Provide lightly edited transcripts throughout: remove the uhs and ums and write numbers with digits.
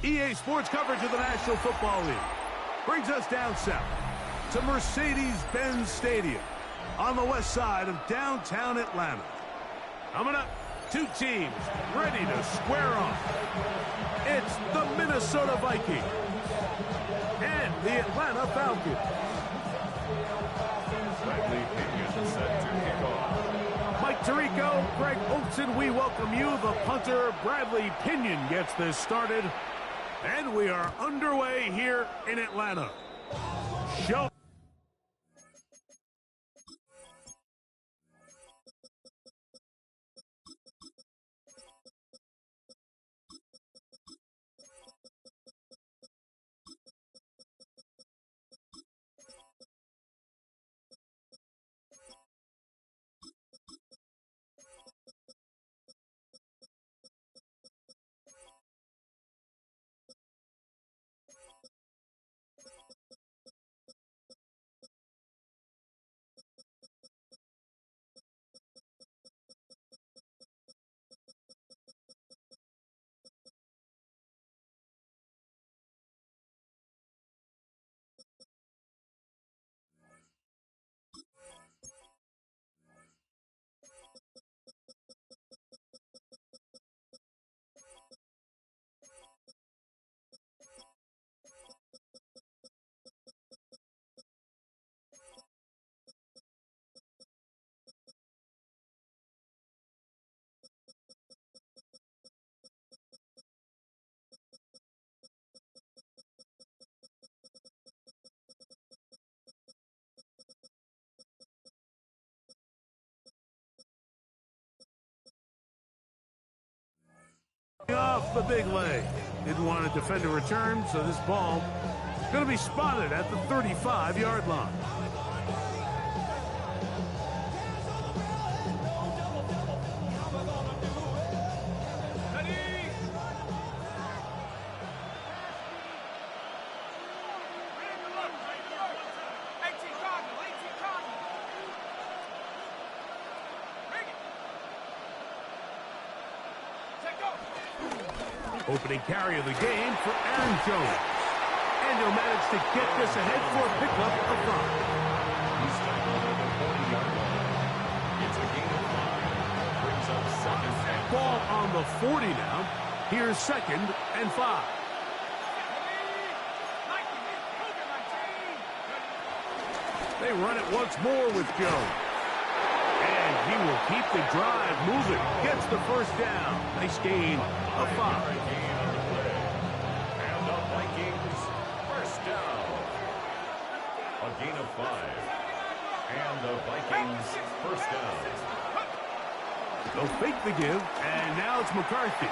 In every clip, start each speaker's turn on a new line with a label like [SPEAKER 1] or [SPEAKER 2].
[SPEAKER 1] EA Sports coverage of the National Football League brings us down south to Mercedes-Benz Stadium on the west side of downtown Atlanta. Coming up, two teams ready to square off. It's the Minnesota Vikings and the Atlanta Falcons. Mike Tirico, Greg Olson, we welcome you. The punter, Bradley Pinion, gets this started. And we are underway here in Atlanta. Show. Off the big leg. Didn't want to defend a return, so this ball is going to be spotted at the 35-yard line. Opening carry of the game for Aaron Jones. And he'll manage to get this ahead for a pickup of 5.
[SPEAKER 2] He's tackled at the 40-yard line. It's a gain of 5. Brings up second and
[SPEAKER 1] Ball on the 40 now. Here's 2nd and 5. They run it once more with Jones. And he will keep the drive moving. Gets the first down. Nice gain of 5.
[SPEAKER 2] And the Vikings first down. A gain of 5. And the Vikings first down.
[SPEAKER 1] They'll fake the give, and now it's McCarthy.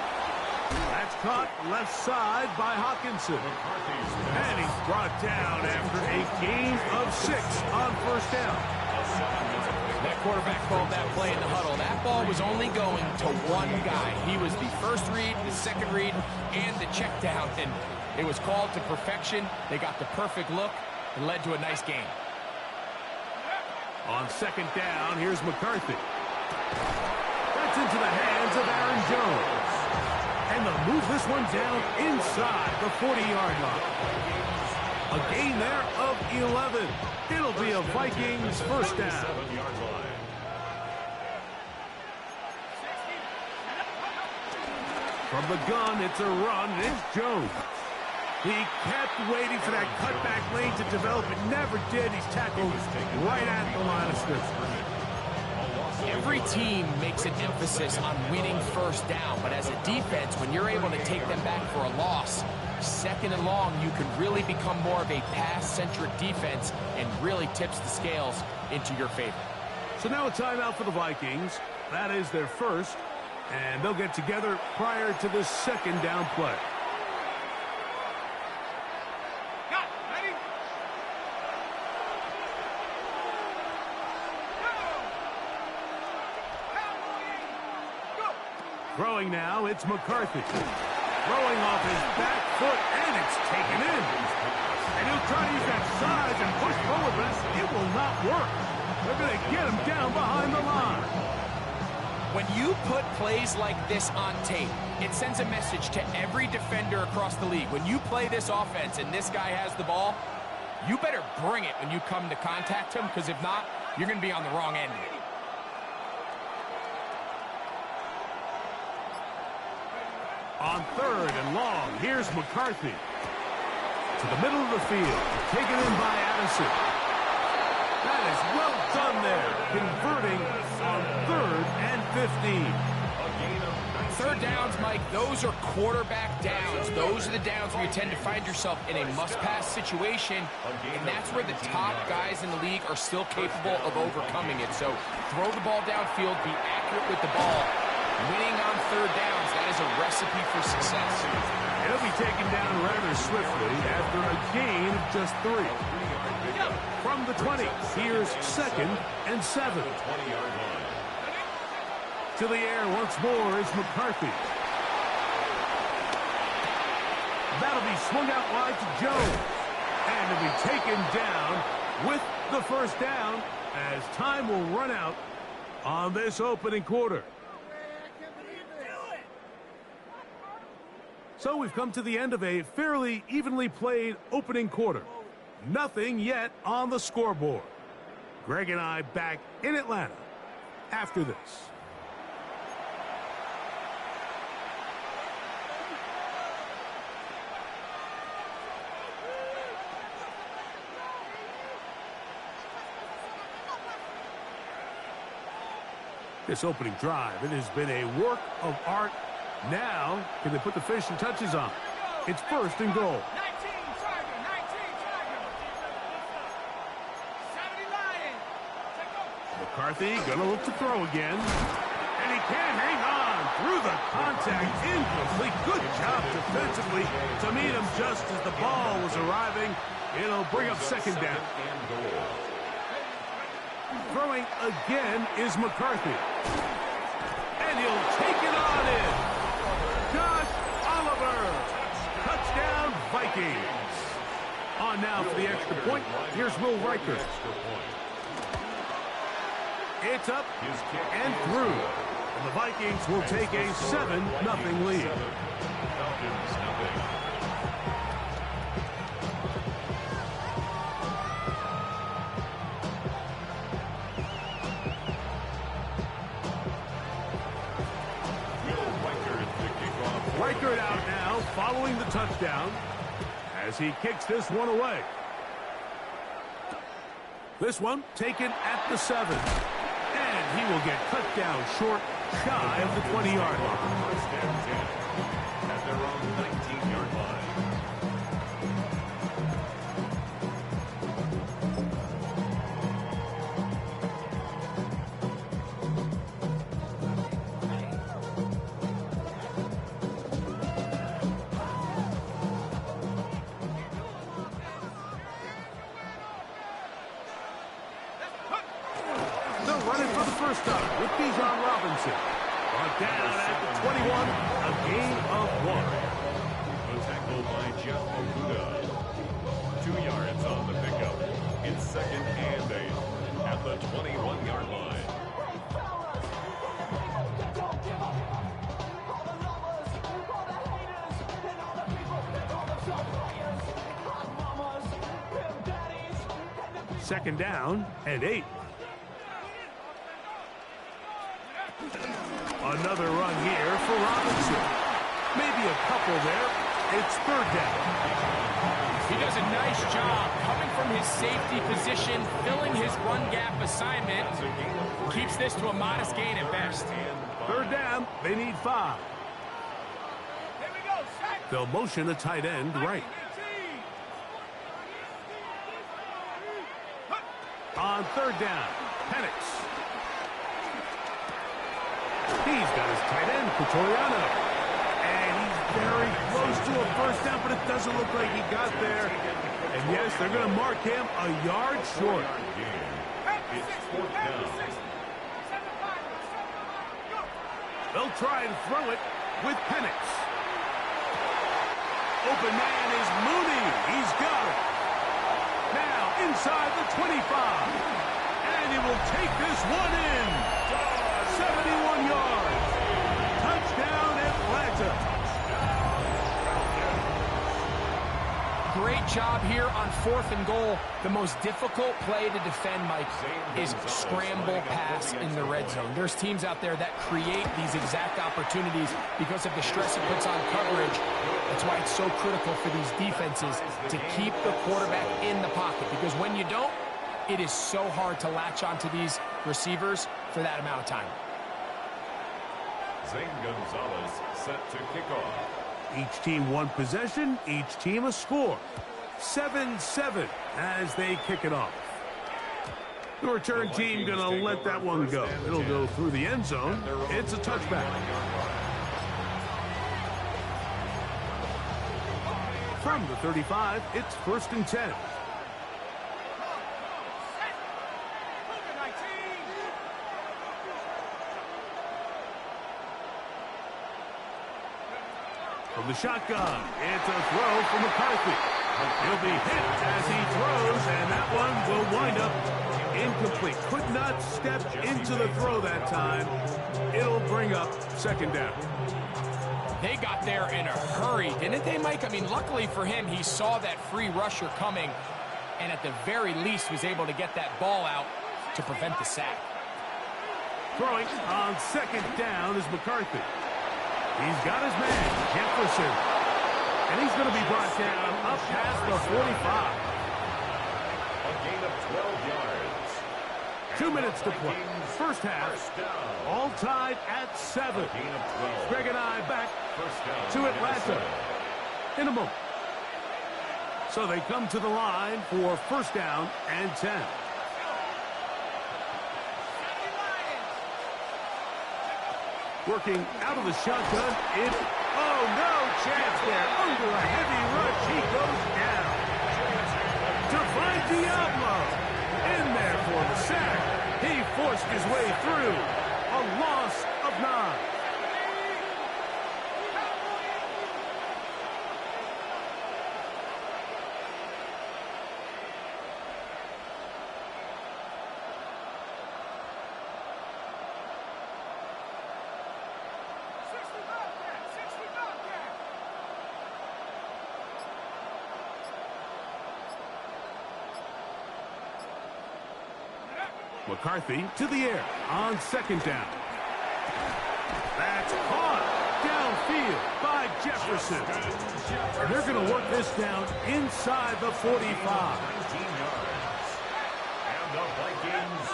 [SPEAKER 1] That's caught left side by Hawkinson. And he's brought down after a gain of 6 on first down.
[SPEAKER 3] That quarterback called that play in the huddle. That ball was only going to one guy. He was the first read, the second read, and the check down. And it was called to perfection. They got the perfect look and led to a nice game.
[SPEAKER 1] On second down, here's McCarthy. That's into the hands of Aaron Jones. And they'll move this one down inside the 40-yard line. A gain there of 11. It'll be a Vikings first down. From the gun, it's a run. It's Jones. He kept waiting for that cutback lane to develop. It never did. He's tackled right at the line of scrimmage.
[SPEAKER 3] Every team makes an emphasis on winning first down, but as a defense, when you're able to take them back for a loss, second and long, you can really become more of a pass-centric defense and really tips the scales into your favor.
[SPEAKER 1] So now a timeout for the Vikings. That is their first, and they'll get together prior to the second down play. Throwing now, it's McCarthy. Throwing off his back foot, and it's taken in. And he'll try to use that size and push forward, but it will not work. They're going to get him down behind the line.
[SPEAKER 3] When you put plays like this on tape, it sends a message to every defender across the league. When you play this offense and this guy has the ball, you better bring it when you come to contact him, because if not, you're going to be on the wrong end of it.
[SPEAKER 1] On 3rd and long, here's McCarthy. To the middle of the field, taken in by Addison. That is well done there, converting on 3rd and 15.
[SPEAKER 3] Third downs, Mike, those are quarterback downs. Those are the downs where you tend to find yourself in a must-pass situation, and that's where the top guys in the league are still capable of overcoming it. So throw the ball downfield, be accurate with the ball. Winning on third downs, that is a recipe for success.
[SPEAKER 1] He'll be taken down rather swiftly after a gain of just 3. From the 20, here's 2nd and 7. To the air once more is McCarthy. That'll be swung out wide to Jones. And it'll be taken down with the first down as time will run out on this opening quarter. So we've come to the end of a fairly evenly played opening quarter. Nothing yet on the scoreboard. Greg and I back in Atlanta after this. This opening drive, it has been a work of art. Now, can they put the finishing touches on? It's 1st and goal. McCarthy gonna look to throw again. And he can't hang on through the contact. Incomplete. Good job defensively to meet him just as the ball was arriving. It'll bring up 2nd down. Throwing again is McCarthy. And he'll take it on in. Josh Oliver. Touchdown, Vikings. On now for the extra point. Here's Will Riker. It's up and through. And the Vikings will take a 7-0 lead. Riker out now following the touchdown as he kicks this one away. This one taken at the 7. And he will get cut down short, shy of the 20-yard line.
[SPEAKER 2] First down 10 at their own 19-yard line.
[SPEAKER 1] Brought down at the 21, a gain of 1.
[SPEAKER 2] A tackle by Jeff Okuda. 2 yards on the pickup. It's 2nd and 8 at the 21-yard line.
[SPEAKER 1] Second down and 8. Another run here for Robinson. Maybe a couple there. It's 3rd down.
[SPEAKER 3] He does a nice job coming from his safety position, filling his run gap assignment. Keeps this to a modest gain at best.
[SPEAKER 1] 3rd down. They need 5. They'll motion a tight end right. On 3rd down, Penix. He's got his tight end, Cotoriano. And he's very close to a first down, but it doesn't look like he got there. And yes, they're going to mark him a yard short.
[SPEAKER 2] It's 4th down.
[SPEAKER 1] They'll try and throw it with Penix. Open man is Mooney. He's got it. Now inside the 25. And he will take this one in. 71 yards.
[SPEAKER 3] job here on 4th and goal. The most difficult play to defend, Mike, is scramble pass in the red zone. There's teams out there that create these exact opportunities because of the stress it puts on coverage. That's why it's so critical for these defenses to keep the quarterback in the pocket, because when you don't, it is so hard to latch onto these receivers for that amount of time.
[SPEAKER 2] Zane Gonzalez set to kick off.
[SPEAKER 1] Each team one possession, each team a score. 7-7 as they kick it off. The return team going to let that one go. It'll go through the end zone. It's a touchback. From the 35, it's 1st and 10. From the shotgun, it's a throw from McCarthy. He'll be hit as he throws, and that one will wind up incomplete. Could not step into the throw that time. It'll bring up 2nd down.
[SPEAKER 3] They got there in a hurry, didn't they, Mike? I mean, luckily for him, he saw that free rusher coming, and at the very least was able to get that ball out to prevent the sack.
[SPEAKER 1] Throwing on 2nd down is McCarthy. He's got his man, Jefferson. And he's going to be brought down up past the 45.
[SPEAKER 2] A gain of 12 yards.
[SPEAKER 1] 2 minutes to play. First half, all tied at 7. Greg and I back to Atlanta in a moment. So they come to the line for 1st down and 10. Working out of the shotgun. Oh, no chance there. Under a heavy rush, he goes down. Divine Diablo in there for the sack. He forced his way through. A loss of 9. McCarthy to the air on 2nd down. That's caught downfield by Jefferson. And they're going to work this down inside the 45.
[SPEAKER 2] 19 yards. And the Vikings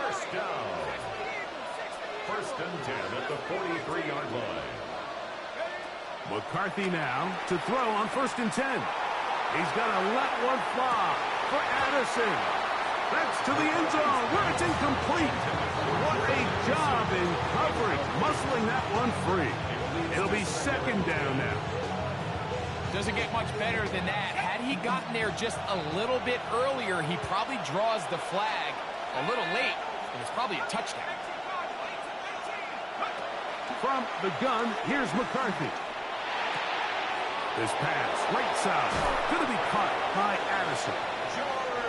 [SPEAKER 2] 1st down. 1st and 10 at the 43-yard line.
[SPEAKER 1] McCarthy now to throw on 1st and 10. He's got to let one fly for Addison. That's to the end zone where it's incomplete. What a job in coverage, muscling that one free. It'll be 2nd down now.
[SPEAKER 3] Doesn't get much better than that. Had he gotten there just a little bit earlier, he probably draws the flag a little late, and it's probably a touchdown.
[SPEAKER 1] From the gun, here's McCarthy. This pass, right side, going to be caught by Addison.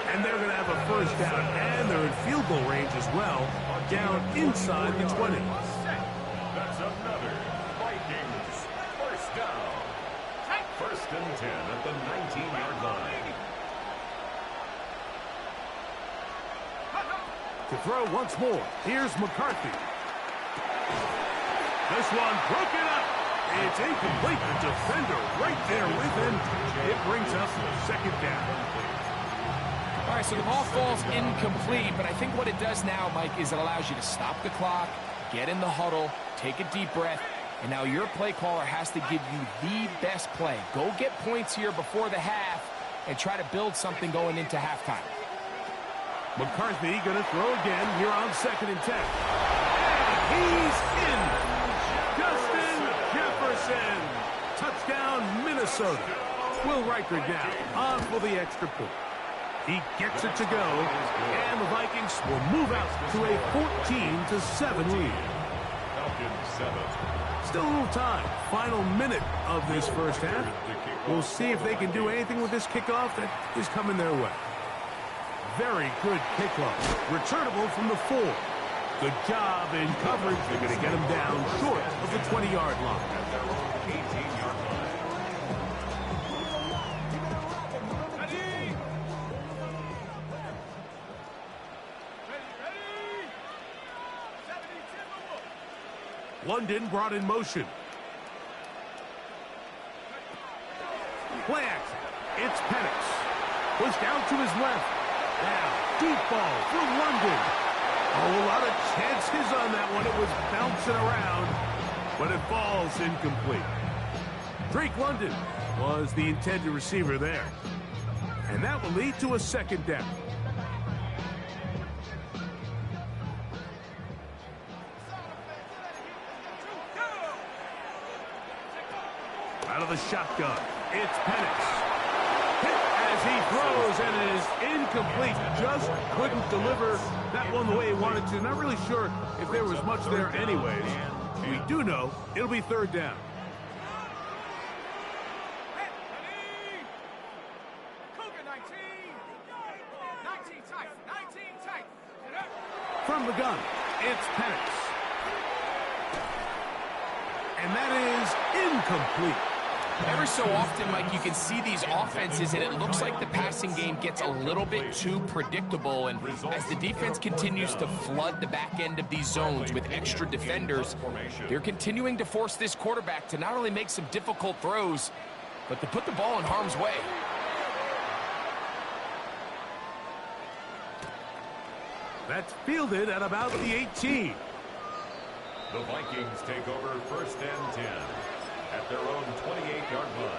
[SPEAKER 1] And they're going to have a 1st down, and they're in field goal range as well, down inside the 20.
[SPEAKER 2] That's another Vikings 1st down. 1st and 10 at the 19-yard line.
[SPEAKER 1] To throw once more, here's McCarthy. This one broken up. It's incomplete. The defender right there with him. It brings up 2nd down.
[SPEAKER 3] All right, so the ball falls incomplete, but I think what it does now, Mike, is it allows you to stop the clock, get in the huddle, take a deep breath, and now your play caller has to give you the best play. Go get points here before the half and try to build something going into halftime.
[SPEAKER 1] McCarthy going to throw again here on 2nd and 10. And he's in. Justin Jefferson. Touchdown, Minnesota. Will Riker down on for the extra point. He gets it to go, and the Vikings will move out to a 14-7 lead. Still a little time. Final minute of this first half. We'll see if they can do anything with this kickoff that is coming their way. Very good kickoff. Returnable from the 4. Good job in coverage. They're going to get him down short of the 20-yard line. London brought in motion. Play action. It's Penix. Pushed out to his left. Now, deep ball for London. Oh, a lot of chances on that one. It was bouncing around, but it falls incomplete. Drake London was the intended receiver there. And that will lead to a second down. Out of the shotgun, it's Penix. Hit as he throws, and it is incomplete. Just couldn't deliver that one the way he wanted to. Not really sure if there was much there anyways. We do know it'll be third down. From the gun, it's Penix. And that is incomplete.
[SPEAKER 3] Every so often, Mike, you can see these offenses, and it looks like the passing game gets a little bit too predictable. And as the defense continues to flood the back end of these zones with extra defenders, they're continuing to force this quarterback to not only make some difficult throws, but to put the ball in harm's way.
[SPEAKER 1] That's fielded at about the 18.
[SPEAKER 2] The Vikings take over 1st and 10 at their own 28-yard line.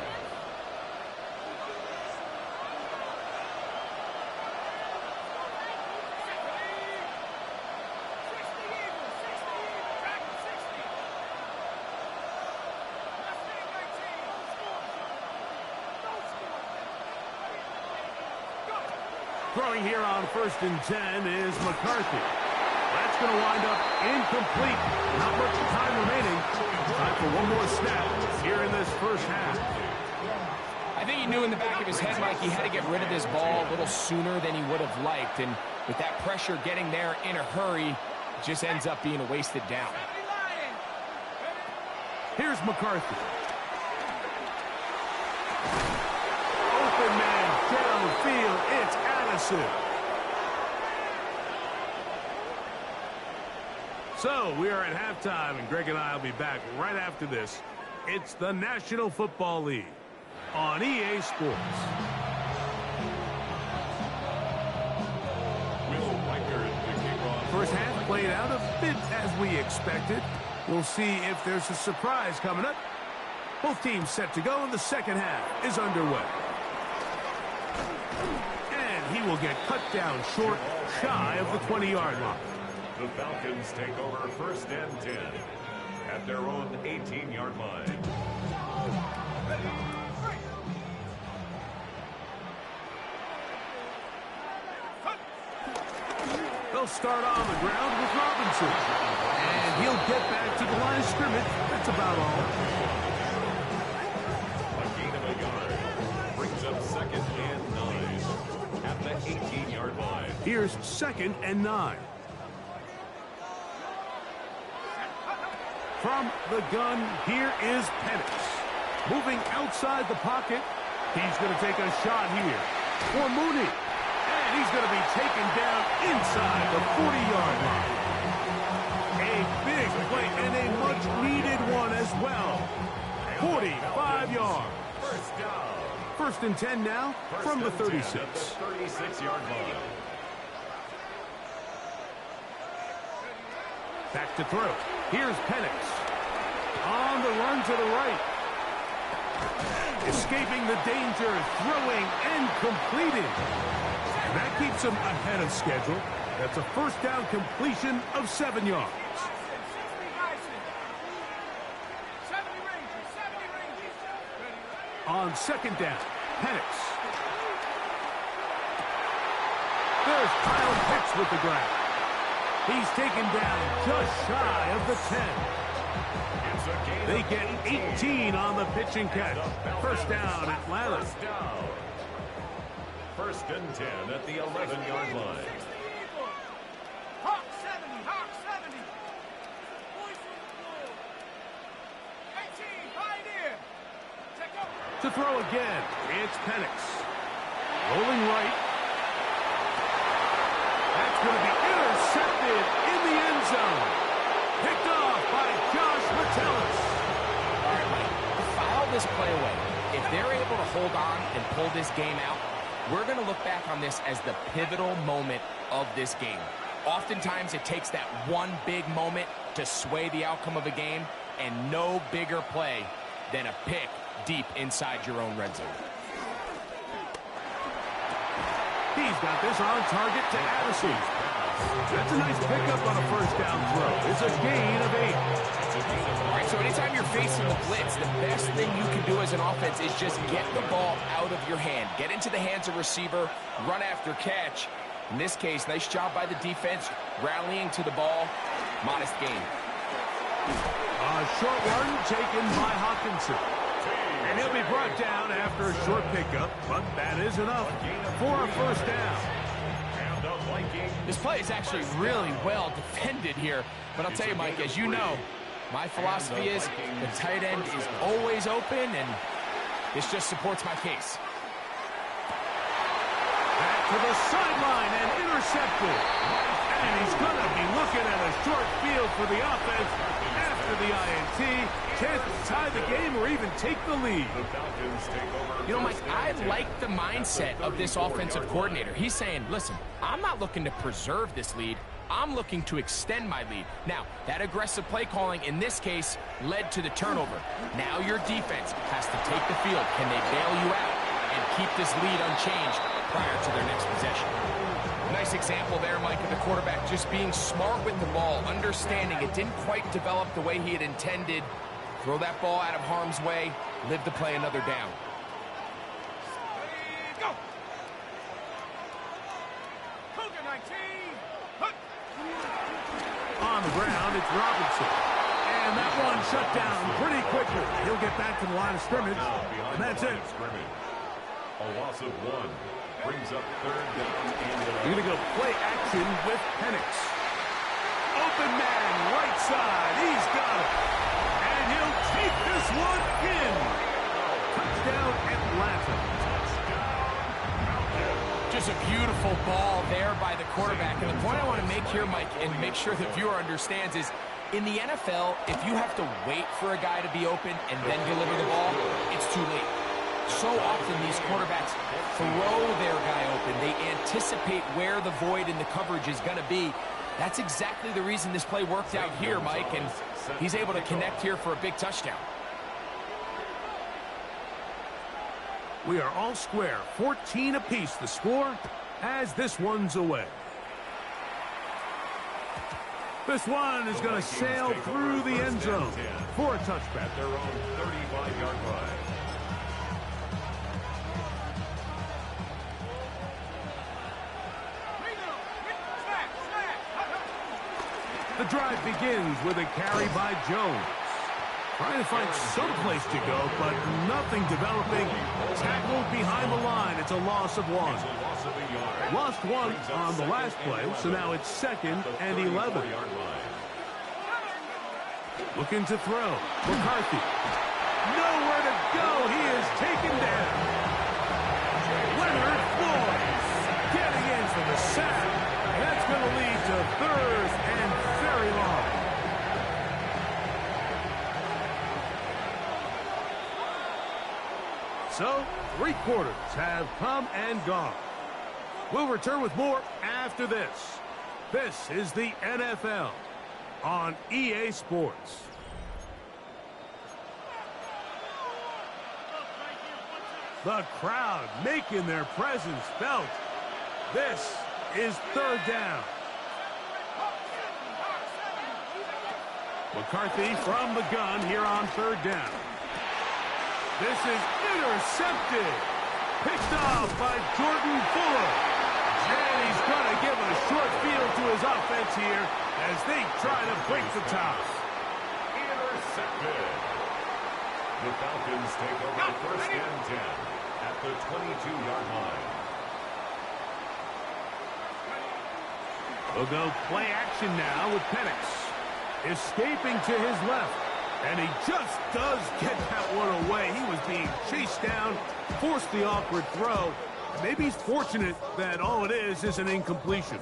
[SPEAKER 1] Throwing here on 1st and 10 is McCarthy. That's going to wind up incomplete. Not much time remaining. Time for one more snap here in this first half.
[SPEAKER 3] I think he knew in the back of his head, Mike, he had to get rid of this ball a little sooner than he would have liked. And with that pressure getting there in a hurry, it just ends up being a wasted down.
[SPEAKER 1] Here's McCarthy. Open man downfield. It's Addison. So we are at halftime, and Greg and I will be back right after this. It's the National Football League on EA Sports. First half played out a bit as we expected. We'll see if there's a surprise coming up. Both teams set to go, and the second half is underway. And he will get cut down short, shy of the 20-yard line.
[SPEAKER 2] The Falcons take over 1st and 10 at their own 18-yard line.
[SPEAKER 1] They'll start on the ground with Robinson. And he'll get back to the line of scrimmage. That's about all.
[SPEAKER 2] A gain of a yard brings up 2nd and 9 at the 18-yard line.
[SPEAKER 1] Here's 2nd and 9. From the gun, here is Penix. Moving outside the pocket. He's going to take a shot here for Mooney. And he's going to be taken down inside the 40-yard line. A big play and a much-needed one as well. 45 yards.
[SPEAKER 2] First down.
[SPEAKER 1] 1st and 10 now from the 36.
[SPEAKER 2] 36-yard line.
[SPEAKER 1] Back to throw. Here's Penix. On the run to the right. Escaping the danger, throwing and completing. And that keeps him ahead of schedule. That's a first down completion of 7 yards. On 2nd down, Penix. There's Kyle Pitts with the grab. He's taken down just shy of the 10. They get 18 on the pitch and catch. First down, Atlanta.
[SPEAKER 2] 1st and 10 at the 11-yard line.
[SPEAKER 4] Hawk 70, Hawk 70.
[SPEAKER 1] To throw again, it's Penix. Rolling right. That's going to be intercepted in the end zone. Picked off by Josh
[SPEAKER 3] hold on and pull this game out, we're going to look back on this as the pivotal moment of this game. Oftentimes, it takes that one big moment to sway the outcome of a game, and no bigger play than a pick deep inside your own red zone.
[SPEAKER 1] He's got this on target to Addison. That's a nice pickup on a first down throw. It's a gain of 8.
[SPEAKER 3] All right, so anytime you're facing the blitz, the best thing you can do as an offense is just get the ball out of your hand. Get into the hands of receiver, run after catch. In this case, nice job by the defense, rallying to the ball. Modest gain.
[SPEAKER 1] A short one taken by Hawkinson. And he'll be brought down after a short pickup, but that is enough for a first down.
[SPEAKER 3] This play is actually really well defended here. But I'll tell you, Mike, as you know, my philosophy is the tight end is always open, and this just supports my case.
[SPEAKER 1] Back to the sideline and intercepted. And he's going to be looking at a short field for the offense after the INT. Can't tie the game or even take the lead.
[SPEAKER 3] You know, Mike, I like the mindset of this offensive coordinator. He's saying, listen, I'm not looking to preserve this lead. I'm looking to extend my lead. Now, that aggressive play calling in this case led to the turnover. Now your defense has to take the field. Can they bail you out and keep this lead unchanged prior to their next possession? Nice example there, Mike, of the quarterback just being smart with the ball, understanding it didn't quite develop the way he had intended. Throw that ball out of harm's way, live to play another down.
[SPEAKER 4] Go! Cougar 19! Hook!
[SPEAKER 1] On the ground, it's Robinson. And that one shut down pretty quickly. He'll get back to the line of scrimmage, and that's it.
[SPEAKER 2] A loss of 1 brings up third down and
[SPEAKER 1] You're going to go play action with Penix. Open man, right side. He's got it. And he'll take this one in. Touchdown, Atlanta.
[SPEAKER 3] Just a beautiful ball there by the quarterback. And the point I want to make here, Mike, and make sure the viewer understands is, in the NFL, if you have to wait for a guy to be open and then deliver the ball, it's too late. So often these quarterbacks throw their guy open. They anticipate where the void in the coverage is going to be. That's exactly the reason this play worked out here, Mike, and he's able to connect here for a big touchdown.
[SPEAKER 1] We are all square, 14 apiece the score as this one's away. This one is going to sail through the end zone for a touchback.
[SPEAKER 2] Their own 35-yard line.
[SPEAKER 1] The drive begins with a carry by Jones. Trying to find some place to go, but nothing developing. Tackled behind the line. It's a loss of 1. Lost 1 on the last play, so now it's 2nd and 11. Looking to throw. McCarthy. Nowhere to go. He is taken down. Leonard Floyd getting in for the sack. And that's going to lead to 3rd and very long. So, 3 quarters have come and gone. We'll return with more after this. This is the NFL on EA Sports. The crowd making their presence felt. This is 3rd down. McCarthy from the gun here on 3rd down. This is intercepted. Picked off by Jordan Fuller. And he's going to give a short field to his offense here as they try to break the top.
[SPEAKER 2] Intercepted. The Falcons take over 1st and 10 at the 22-yard line.
[SPEAKER 1] We'll go play action now with Penix. Escaping to his left. And he just does get that one away. He was being chased down, forced the awkward throw. Maybe he's fortunate that all it is an incompletion.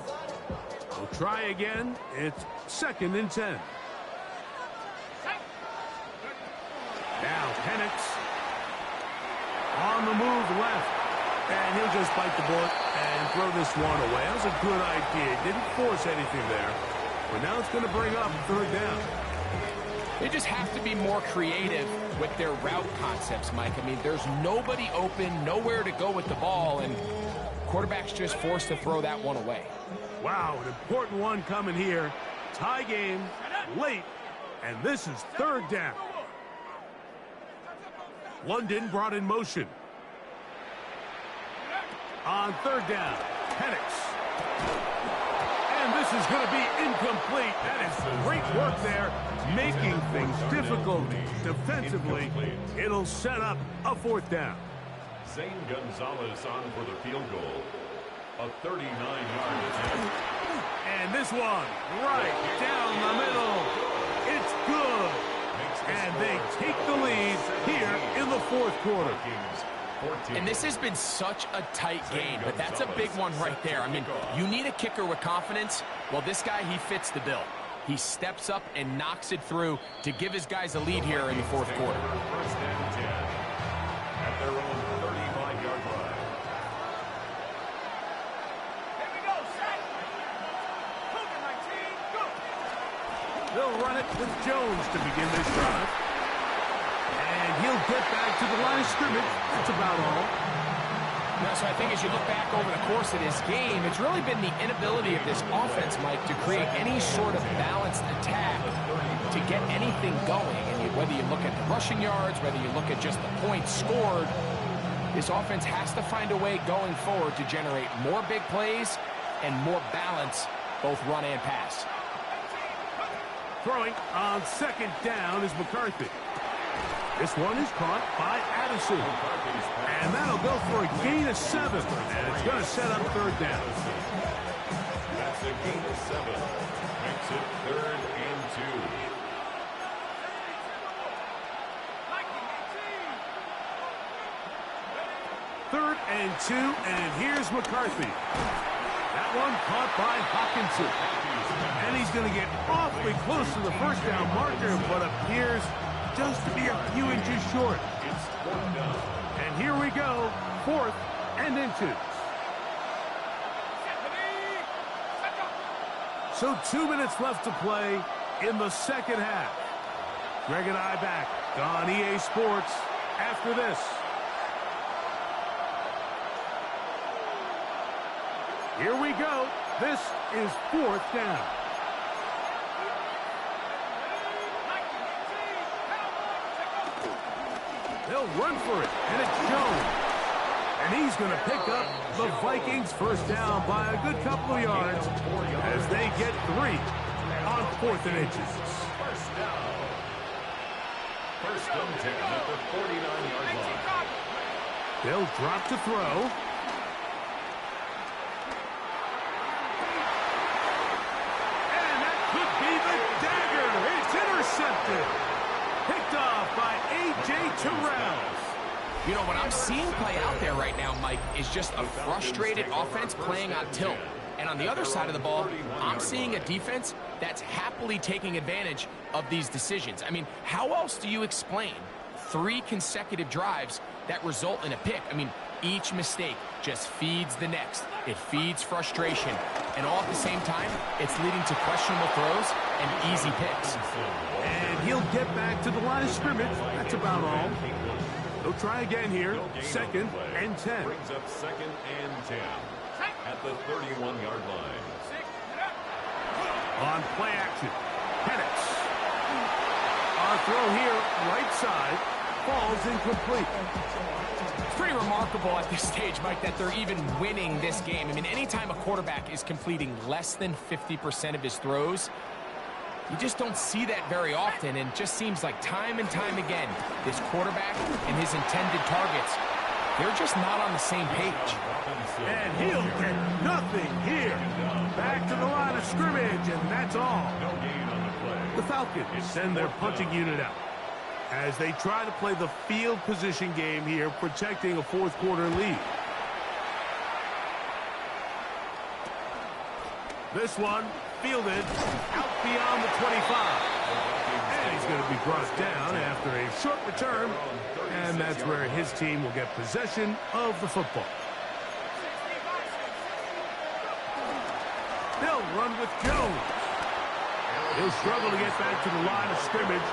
[SPEAKER 1] We'll try again. It's 2nd and 10. Now Penix. On the move left. And he'll just bite the bullet and throw this one away. That was a good idea. Didn't force anything there. But now it's going to bring up third down.
[SPEAKER 3] They just have to be more creative with their route concepts, Mike. I mean, there's nobody open, nowhere to go with the ball, and quarterback's just forced to throw that one away.
[SPEAKER 1] Wow, an important one coming here. Tie game, late, and this is third down. London brought in motion. On third down, Penix. And this is going to be incomplete. That is great work there, making things difficult defensively. It'll set up a fourth down.
[SPEAKER 2] Zane Gonzalez on for the field goal. A 39-yard attempt.
[SPEAKER 1] And this one right down the middle. It's good. And they take the lead here in the fourth quarter.
[SPEAKER 3] And this has been such a tight game, but that's a big one right there. I mean, you need a kicker with confidence. Well, this guy, he fits the bill. He steps up and knocks it through to give his guys a lead here in the fourth quarter.
[SPEAKER 2] First and 10 at their own 35-yard line.
[SPEAKER 4] Here we go, set. Cougar 19, go.
[SPEAKER 1] They'll run it with Jones to begin this drive. And he'll get back to the line of scrimmage. That's about all.
[SPEAKER 3] So I think as you look back over the course of this game, it's really been the inability of this offense, Mike, to create any sort of balanced attack to get anything going. And whether you look at the rushing yards, whether you look at just the points scored, this offense has to find a way going forward to generate more big plays and more balance, both run and pass.
[SPEAKER 1] Throwing on second down is McCarthy. This one is caught by Addison. And that'll go for a gain of 7. And it's going to set up third down.
[SPEAKER 2] That's a gain of 7. Makes it 3rd and 2.
[SPEAKER 1] 3rd and 2, and here's McCarthy. That one caught by Hawkinson. And he's going to get awfully close to the first down marker, but appears just to be a few inches short.
[SPEAKER 2] It's 4th down.
[SPEAKER 1] And here we go, 4th and inches. So 2 minutes left to play in the second half. Greg and I back on EA Sports after this. Here we go. This is 4th down. They'll run for it, and it's Jones. And he's going to pick up the Vikings first down by a good couple of yards as they get 3 on 4th and inches.
[SPEAKER 2] First down. First and 10 at the 49-yard line.
[SPEAKER 1] They'll drop to throw. And that could be the dagger. It's intercepted. Picked off by A.J. Terrell.
[SPEAKER 3] You know, what I'm seeing play out there right now, Mike, is just a frustrated offense playing on tilt. And on the other side of the ball, I'm seeing a defense that's happily taking advantage of these decisions. I mean, how else do you explain 3 consecutive drives that result in a pick? I mean, each mistake just feeds the next. It feeds frustration. And all at the same time, it's leading to questionable throws and easy picks.
[SPEAKER 1] And he'll get back to the line of scrimmage. That's about all. They'll try again here. 2nd and 10.
[SPEAKER 2] Brings up 2nd and 10 at the 31-yard line.
[SPEAKER 1] On play action, Penix. Our throw here, right side, falls incomplete.
[SPEAKER 3] It's pretty remarkable at this stage, Mike, that they're even winning this game. I mean, anytime a quarterback is completing less than 50% of his throws, you just don't see that very often, and it just seems like time and time again, this quarterback and his intended targets, they're just not on the same page.
[SPEAKER 1] And he'll get nothing here. Back to the line of scrimmage, and that's all.
[SPEAKER 2] No gain on the play.
[SPEAKER 1] The Falcons send their punting unit out as they try to play the field position game here, protecting a fourth quarter lead. This one fielded out beyond the 25. And he's going to be brought down after a short return, and that's where his team will get possession of the football. They'll run with Jones. He'll struggle to get back to the line of scrimmage.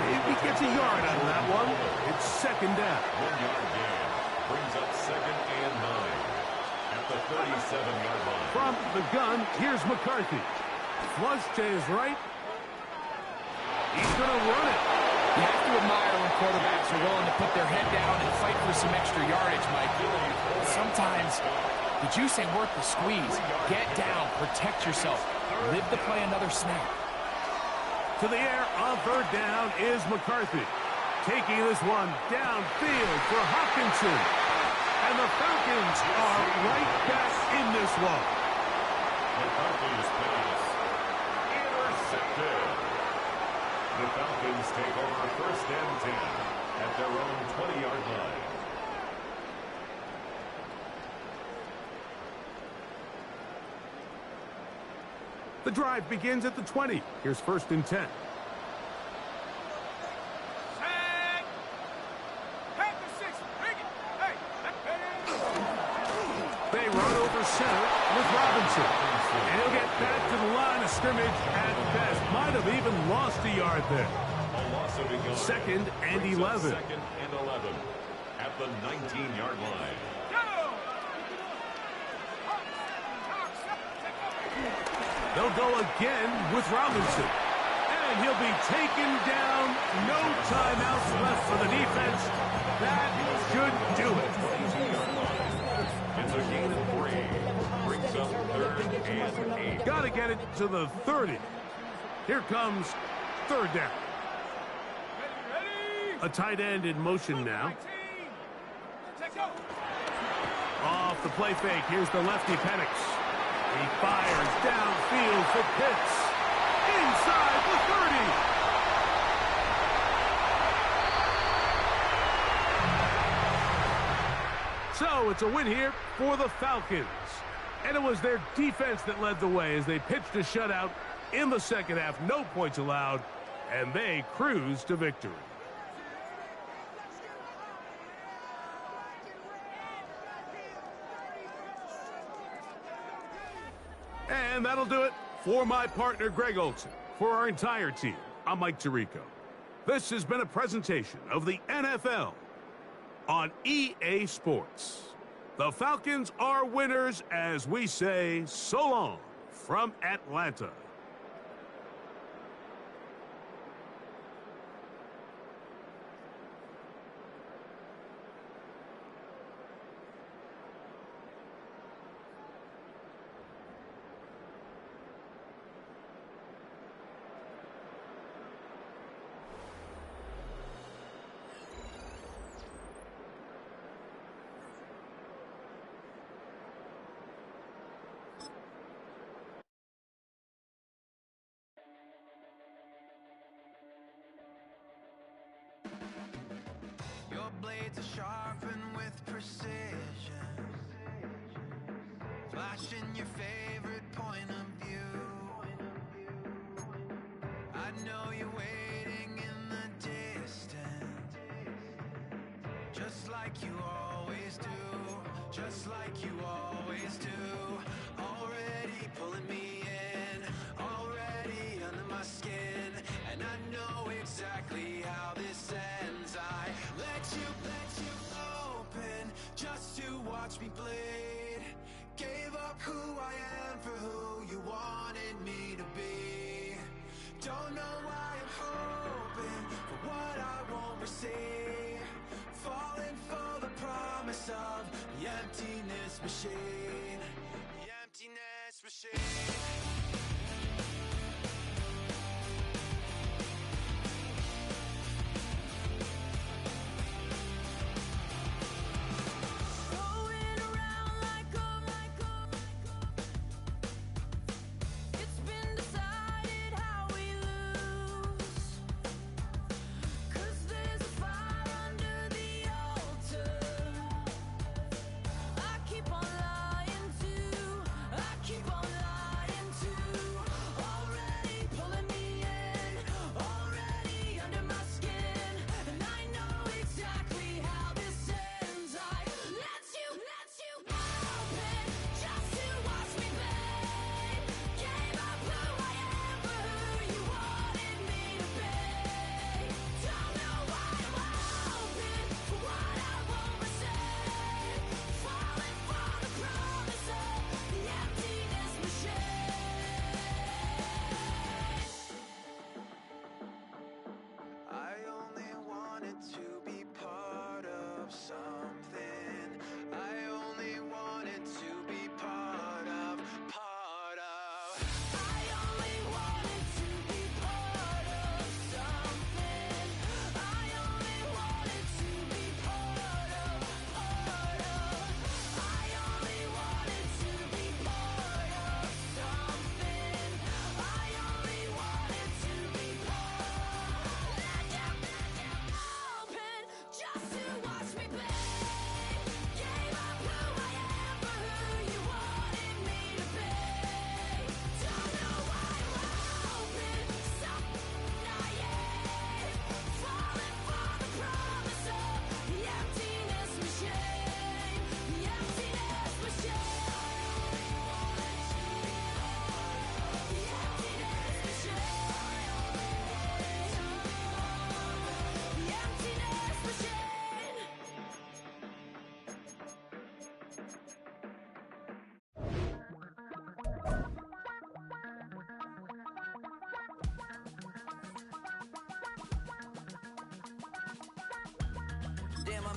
[SPEAKER 1] Maybe gets a yard out of that one. It's second down.
[SPEAKER 2] 1 yard gain brings up 2nd and 9 at the 37-yard line.
[SPEAKER 1] From the gun, here's McCarthy. Flush to his right. He's going to run it.
[SPEAKER 3] You have to admire when quarterbacks are willing to put their head down and fight for some extra yardage, Mike. Sometimes the juice ain't worth the squeeze. Get down, protect yourself, live to play another snap.
[SPEAKER 1] To the air on third down is McCarthy. Taking this one downfield for Hopkinson. And the Falcons are right back in this one.
[SPEAKER 2] McCarthy's pass intercepted. The Falcons take over 1st and 10 at their own 20-yard line.
[SPEAKER 1] The drive begins at the 20. Here's 1st and 10.
[SPEAKER 4] Set. Pack the 6. Bring it. Hey.
[SPEAKER 1] They run over center with Robinson. And he'll get back to the line of scrimmage at best. Might have even lost a yard there.
[SPEAKER 2] A loss of a yard.
[SPEAKER 1] 2nd and 11.
[SPEAKER 2] 2nd and 11 at the 19-yard line.
[SPEAKER 1] They'll go again with Robinson. And he'll be taken down. No timeouts left for the defense. That should do it.
[SPEAKER 2] It's a gain of 3. Brings up 3rd and 8.
[SPEAKER 1] Got to get it to the 30. Here comes 3rd down. A tight end in motion now. Off the play fake. Here's the lefty Penix. He fires downfield for Pitts. Inside the 30. So it's a win here for the Falcons. And it was their defense that led the way as they pitched a shutout in the second half. No points allowed, and they cruised to victory. And that'll do it for my partner, Greg Olson. For our entire team, I'm Mike Tirico. This has been a presentation of the NFL on EA Sports. The Falcons are winners as we say so long from Atlanta.
[SPEAKER 5] Your blades are sharpened with precision, flashing your favorite point of view. I know you're waiting in the distance, just like you always do, just like you always do. Already pulling me in, already under my skin, and I know exactly how this ends. I let you open just to watch me bleed. Gave up who I am for who you wanted me to be. Don't know why I'm hoping for what I won't receive. Falling for the promise of the emptiness machine. The emptiness machine.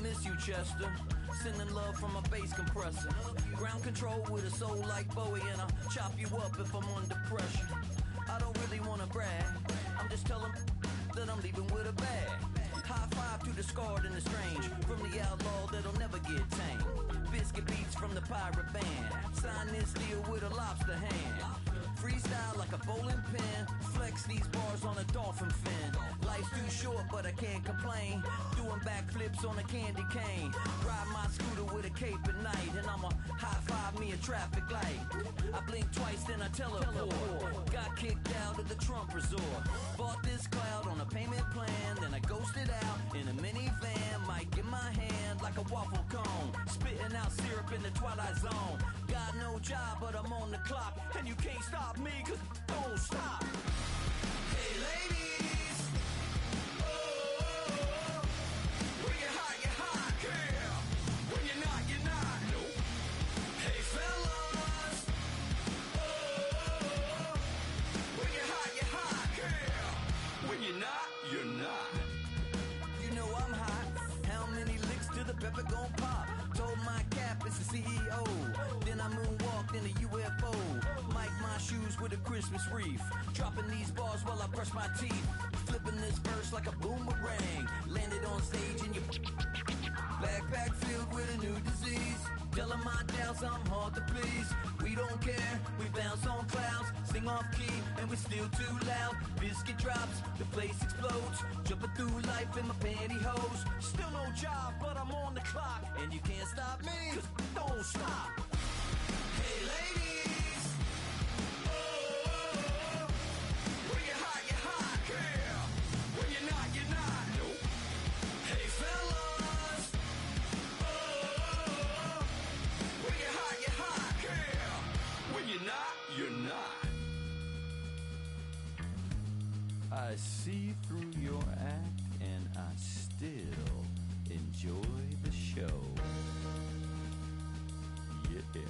[SPEAKER 5] miss you, Chester. Sending love from a bass compressor. Ground control with a soul like Bowie, and I'll chop you up if I'm under pressure. I don't really wanna brag, I'm just telling that I'm leaving with a bag. High five to the scarred and the strange, from the outlaw that'll never get tamed. Biscuit beats from the pirate band, sign this deal with a lobster hand. Freestyle like a bowling pin, flex these bars on a dolphin fin. Life's too short but I can't complain, doing backflips on a candy cane. Ride my scooter with a cape at night, and I'ma high five me a traffic light. I blink twice then I teleport, got kicked out of the Trump resort. Bought this cloud on a payment plan, then I ghosted out in a minivan. Mic in my hand like a waffle cone, spitting out syrup in the twilight zone. Got no job but I'm on the clock, and you can't stop me cause don't stop. Hey ladies, oh, when you're hot, girl. When you're not, nope. Hey fellas, oh, when you're hot, girl. When you're not, you're not. You know I'm hot. How many licks till the pepper gon' pop? Told my cap it's the CEO. Then I moonwalked in a UFO. Mic my shoes with a Christmas wreath. Dropping these bars while I brush my teeth. Flipping this verse like a boomerang. Landed on stage in your backpack filled with a new disease. Telling my doubts I'm hard to please. We don't care, we bounce on clouds. Sing off key and we're still too loud. Biscuit drops, the place explodes. Jumping through life in my pantyhose. Still no job, but I'm on the clock. And you can't stop me, cause don't stop. Hey ladies, oh, when you're hot, girl. When you're not, nope. Hey fellas, oh, when you're hot, girl. When you're not, you're not. I see through your act and I still enjoy the show. Yeah.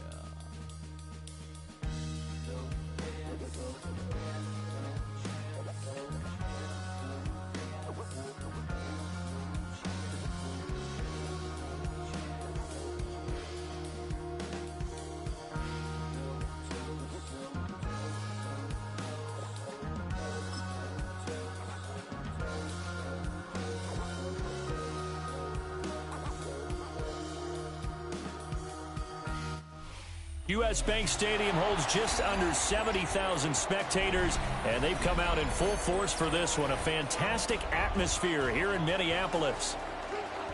[SPEAKER 6] U.S. Bank Stadium holds just under 70,000 spectators, and they've come out in full force for this one. A fantastic atmosphere here in Minneapolis.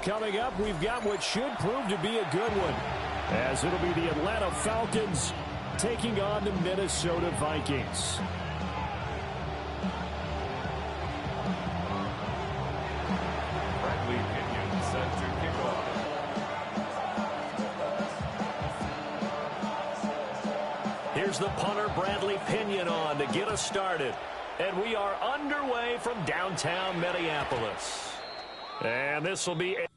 [SPEAKER 6] Coming up, we've got what should prove to be a good one, as it'll be the Atlanta Falcons taking on the Minnesota Vikings.
[SPEAKER 2] Bradley Pinion set to kick off.
[SPEAKER 6] Here's the punter, Bradley Pinion, on to get us started. And we are underway from downtown Minneapolis. And this will be a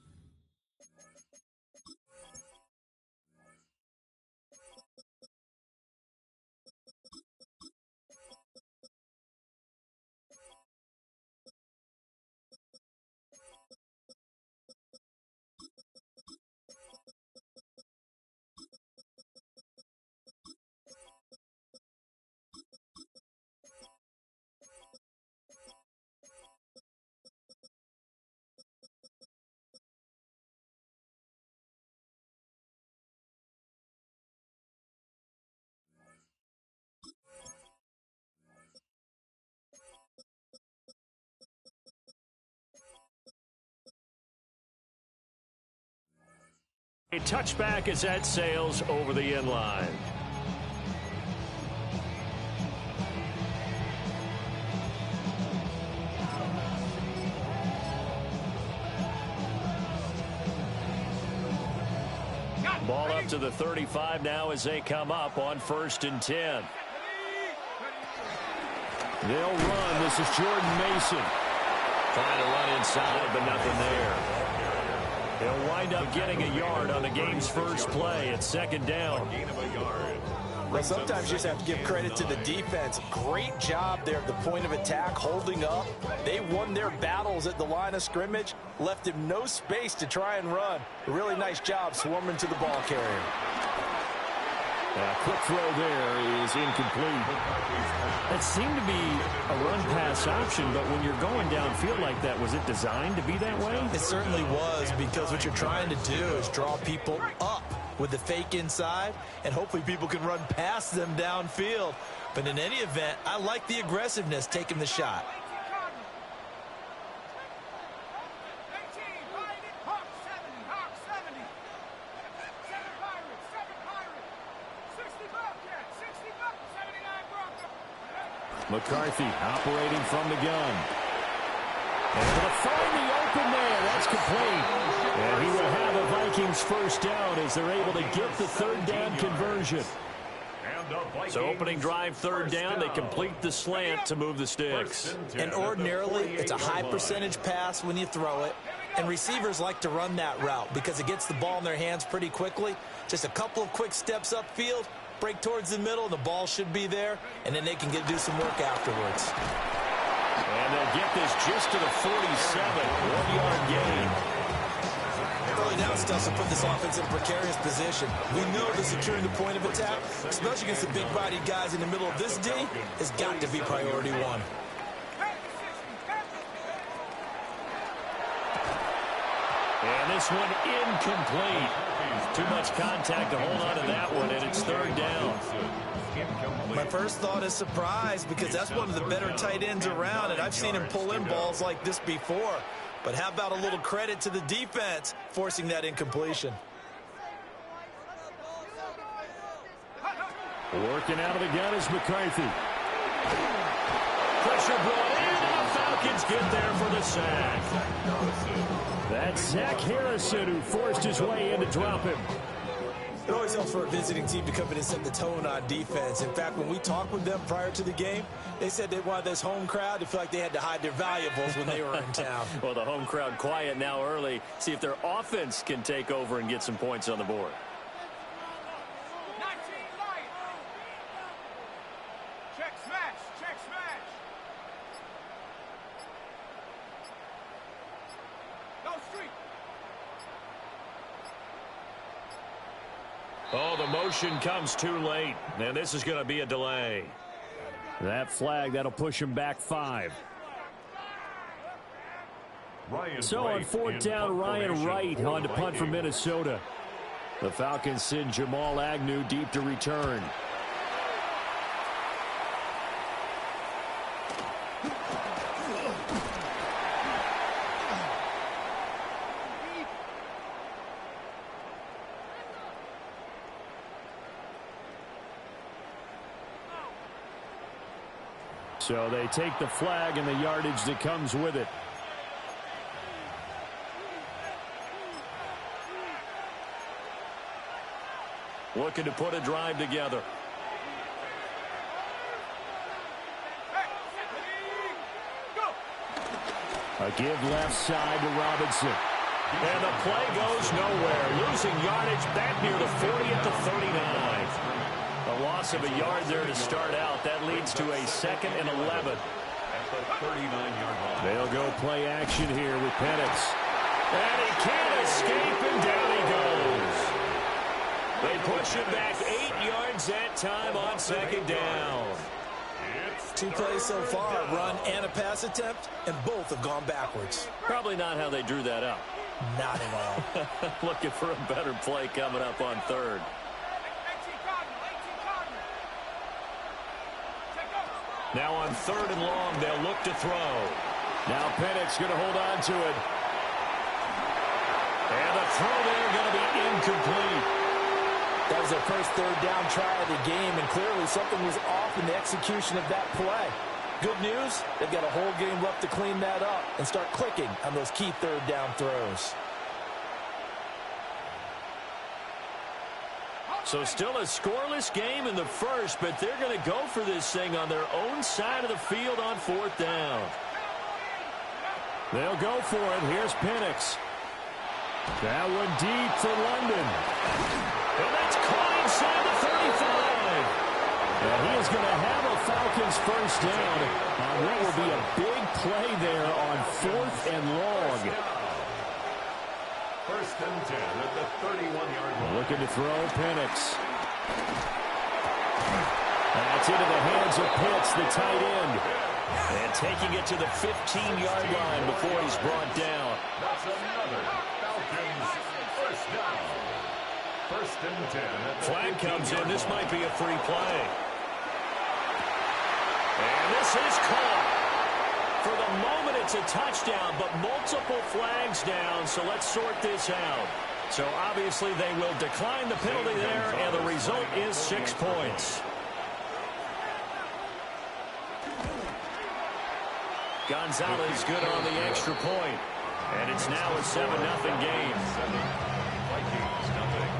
[SPEAKER 6] touchback as that sails over the inline. Ball up to the 35 now as they come up on 1st and 10. They'll run. This is Jordan Mason. Trying to run inside, but nothing there. They'll wind up getting a yard on the game's first play at 2nd down.
[SPEAKER 2] A gain of a yard.
[SPEAKER 7] Well, sometimes you just have to give credit to the defense. Great job there at the point of attack, holding up. They won their battles at the line of scrimmage, left him no space to try and run. A really nice job swarming to the ball carrier.
[SPEAKER 6] Quick throw there is incomplete. That seemed to be a run-pass option, but when you're going downfield like that, was it designed to be that way?
[SPEAKER 7] It certainly was, because what you're trying to do is draw people up with the fake inside, and hopefully people can run past them downfield. But in any event, I like the aggressiveness taking the shot.
[SPEAKER 6] McCarthy operating from the gun. Able to find the open there. That's complete. And he will have a Vikings first down as they're able to get the third down conversion. So opening drive, third down, they complete the slant to move the sticks.
[SPEAKER 7] And ordinarily, it's a high percentage pass when you throw it. And receivers like to run that route because it gets the ball in their hands pretty quickly. Just a couple of quick steps upfield, break towards the middle, the ball should be there, and then they can do some work afterwards.
[SPEAKER 6] And they'll get this just to the 47, 1-yard gain.
[SPEAKER 7] Early down stuff to put this offense in a precarious position. We know that securing the point of attack, especially against the big-bodied guys in the middle of this D, has got to be priority one.
[SPEAKER 6] And this one incomplete. Too much contact to hold on to that one, and it's third down.
[SPEAKER 7] My first thought is surprise, because that's one of the better tight ends around, and I've seen him pull in balls like this before. But how about a little credit to the defense forcing that incompletion?
[SPEAKER 6] Working out of the gun is McCarthy. Pressure brought in, and the Falcons get there for the sack. That's Zach Harrison who forced his way in to drop him.
[SPEAKER 7] It always helps for a visiting team to come in and set the tone on defense. In fact, when we talked with them prior to the game, they said they wanted this home crowd to feel like they had to hide their valuables when they were in town.
[SPEAKER 6] Well, the home crowd quiet now early. See if their offense can take over and get some points on the board.
[SPEAKER 4] Check smash, check smash. No street.
[SPEAKER 6] Oh, the motion comes too late, and this is going to be a delay. That flag, that'll push him back 5. So on fourth down, Ryan Wright on to punt for Minnesota. The Falcons send Jamal Agnew deep to return. So they take the flag and the yardage that comes with it. Looking to put a drive together. A give left side to Robinson. And the play goes nowhere. Losing yardage back near the 40 at the 39. A loss of a yard there to start out. That leads to a 2nd and 11.
[SPEAKER 2] At the 39-yard line.
[SPEAKER 6] They'll go play action here with Penix. And he can't escape, and down he goes. They push him back 8 yards that time on 2nd down.
[SPEAKER 7] 2 plays so far, a run and a pass attempt, and both have gone backwards.
[SPEAKER 6] Probably not how they drew that up.
[SPEAKER 7] Not at all.
[SPEAKER 6] Looking for a better play coming up on 3rd. Now on 3rd and long, they'll look to throw. Now Penix going to hold on to it. And the throw there going to be incomplete.
[SPEAKER 7] That was their first 3rd down try of the game, and clearly something was off in the execution of that play. Good news, they've got a whole game left to clean that up and start clicking on those key 3rd down throws.
[SPEAKER 6] So still a scoreless game in the first, but they're going to go for this thing on their own side of the field on 4th down. They'll go for it. Here's Penix. That one deep for London. And that's caught inside the 35. play. And he is going to have a Falcons first down on what will be a big play there on 4th and long.
[SPEAKER 2] First and 10 at the 31-yard line.
[SPEAKER 6] Looking to throw, Penix. That's into the hands of Pitts, the tight end. And taking it to the 15-yard line before he's brought down.
[SPEAKER 2] That's another Falcons first down. First and 10.
[SPEAKER 6] Flag comes in. This might be a free play. And this is caught. For the moment, it's a touchdown, but multiple flags down, so let's sort this out. So obviously they will decline the penalty there, and the result is 6 points. Gonzalez good on the extra point. And it's now a 7-0 game.
[SPEAKER 2] Vikings nothing.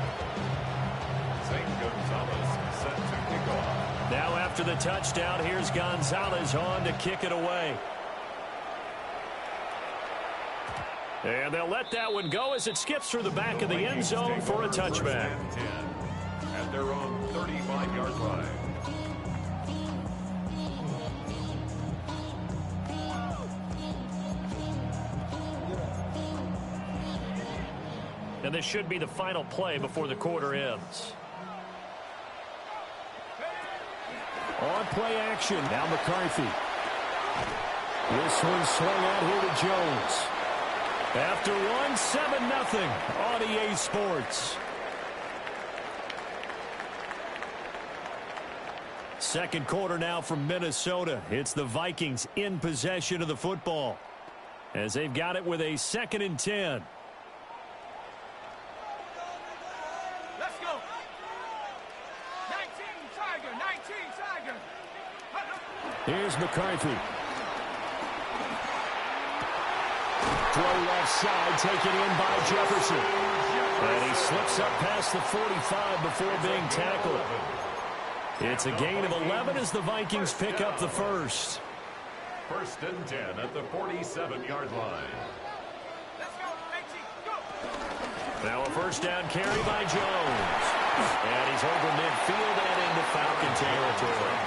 [SPEAKER 2] St. Gonzalez set to kick off.
[SPEAKER 6] Now after the touchdown, here's Gonzalez on to kick it away. And they'll let that one go as it skips through the back of the end zone for a touchback.
[SPEAKER 2] At their own 35-yard line.
[SPEAKER 6] And this should be the final play before the quarter ends. On play action. Now McCarthy. This one swung out here to Jones. After one, 7-0 on EA Sports. Second quarter now from Minnesota. It's the Vikings in possession of the football as they've got it with a 2nd and 10.
[SPEAKER 4] Let's go. 19 Tiger, 19 Tiger.
[SPEAKER 6] Here's McCarthy. Throw left side, taken in by Jefferson. And he slips up past the 45 before being tackled. It's a gain of 11 as the Vikings pick up the first.
[SPEAKER 2] First and 10 at the 47-yard line.
[SPEAKER 4] Let's go, 19, go.
[SPEAKER 6] Now a first down carry by Jones. And he's over midfield and into Falcon territory.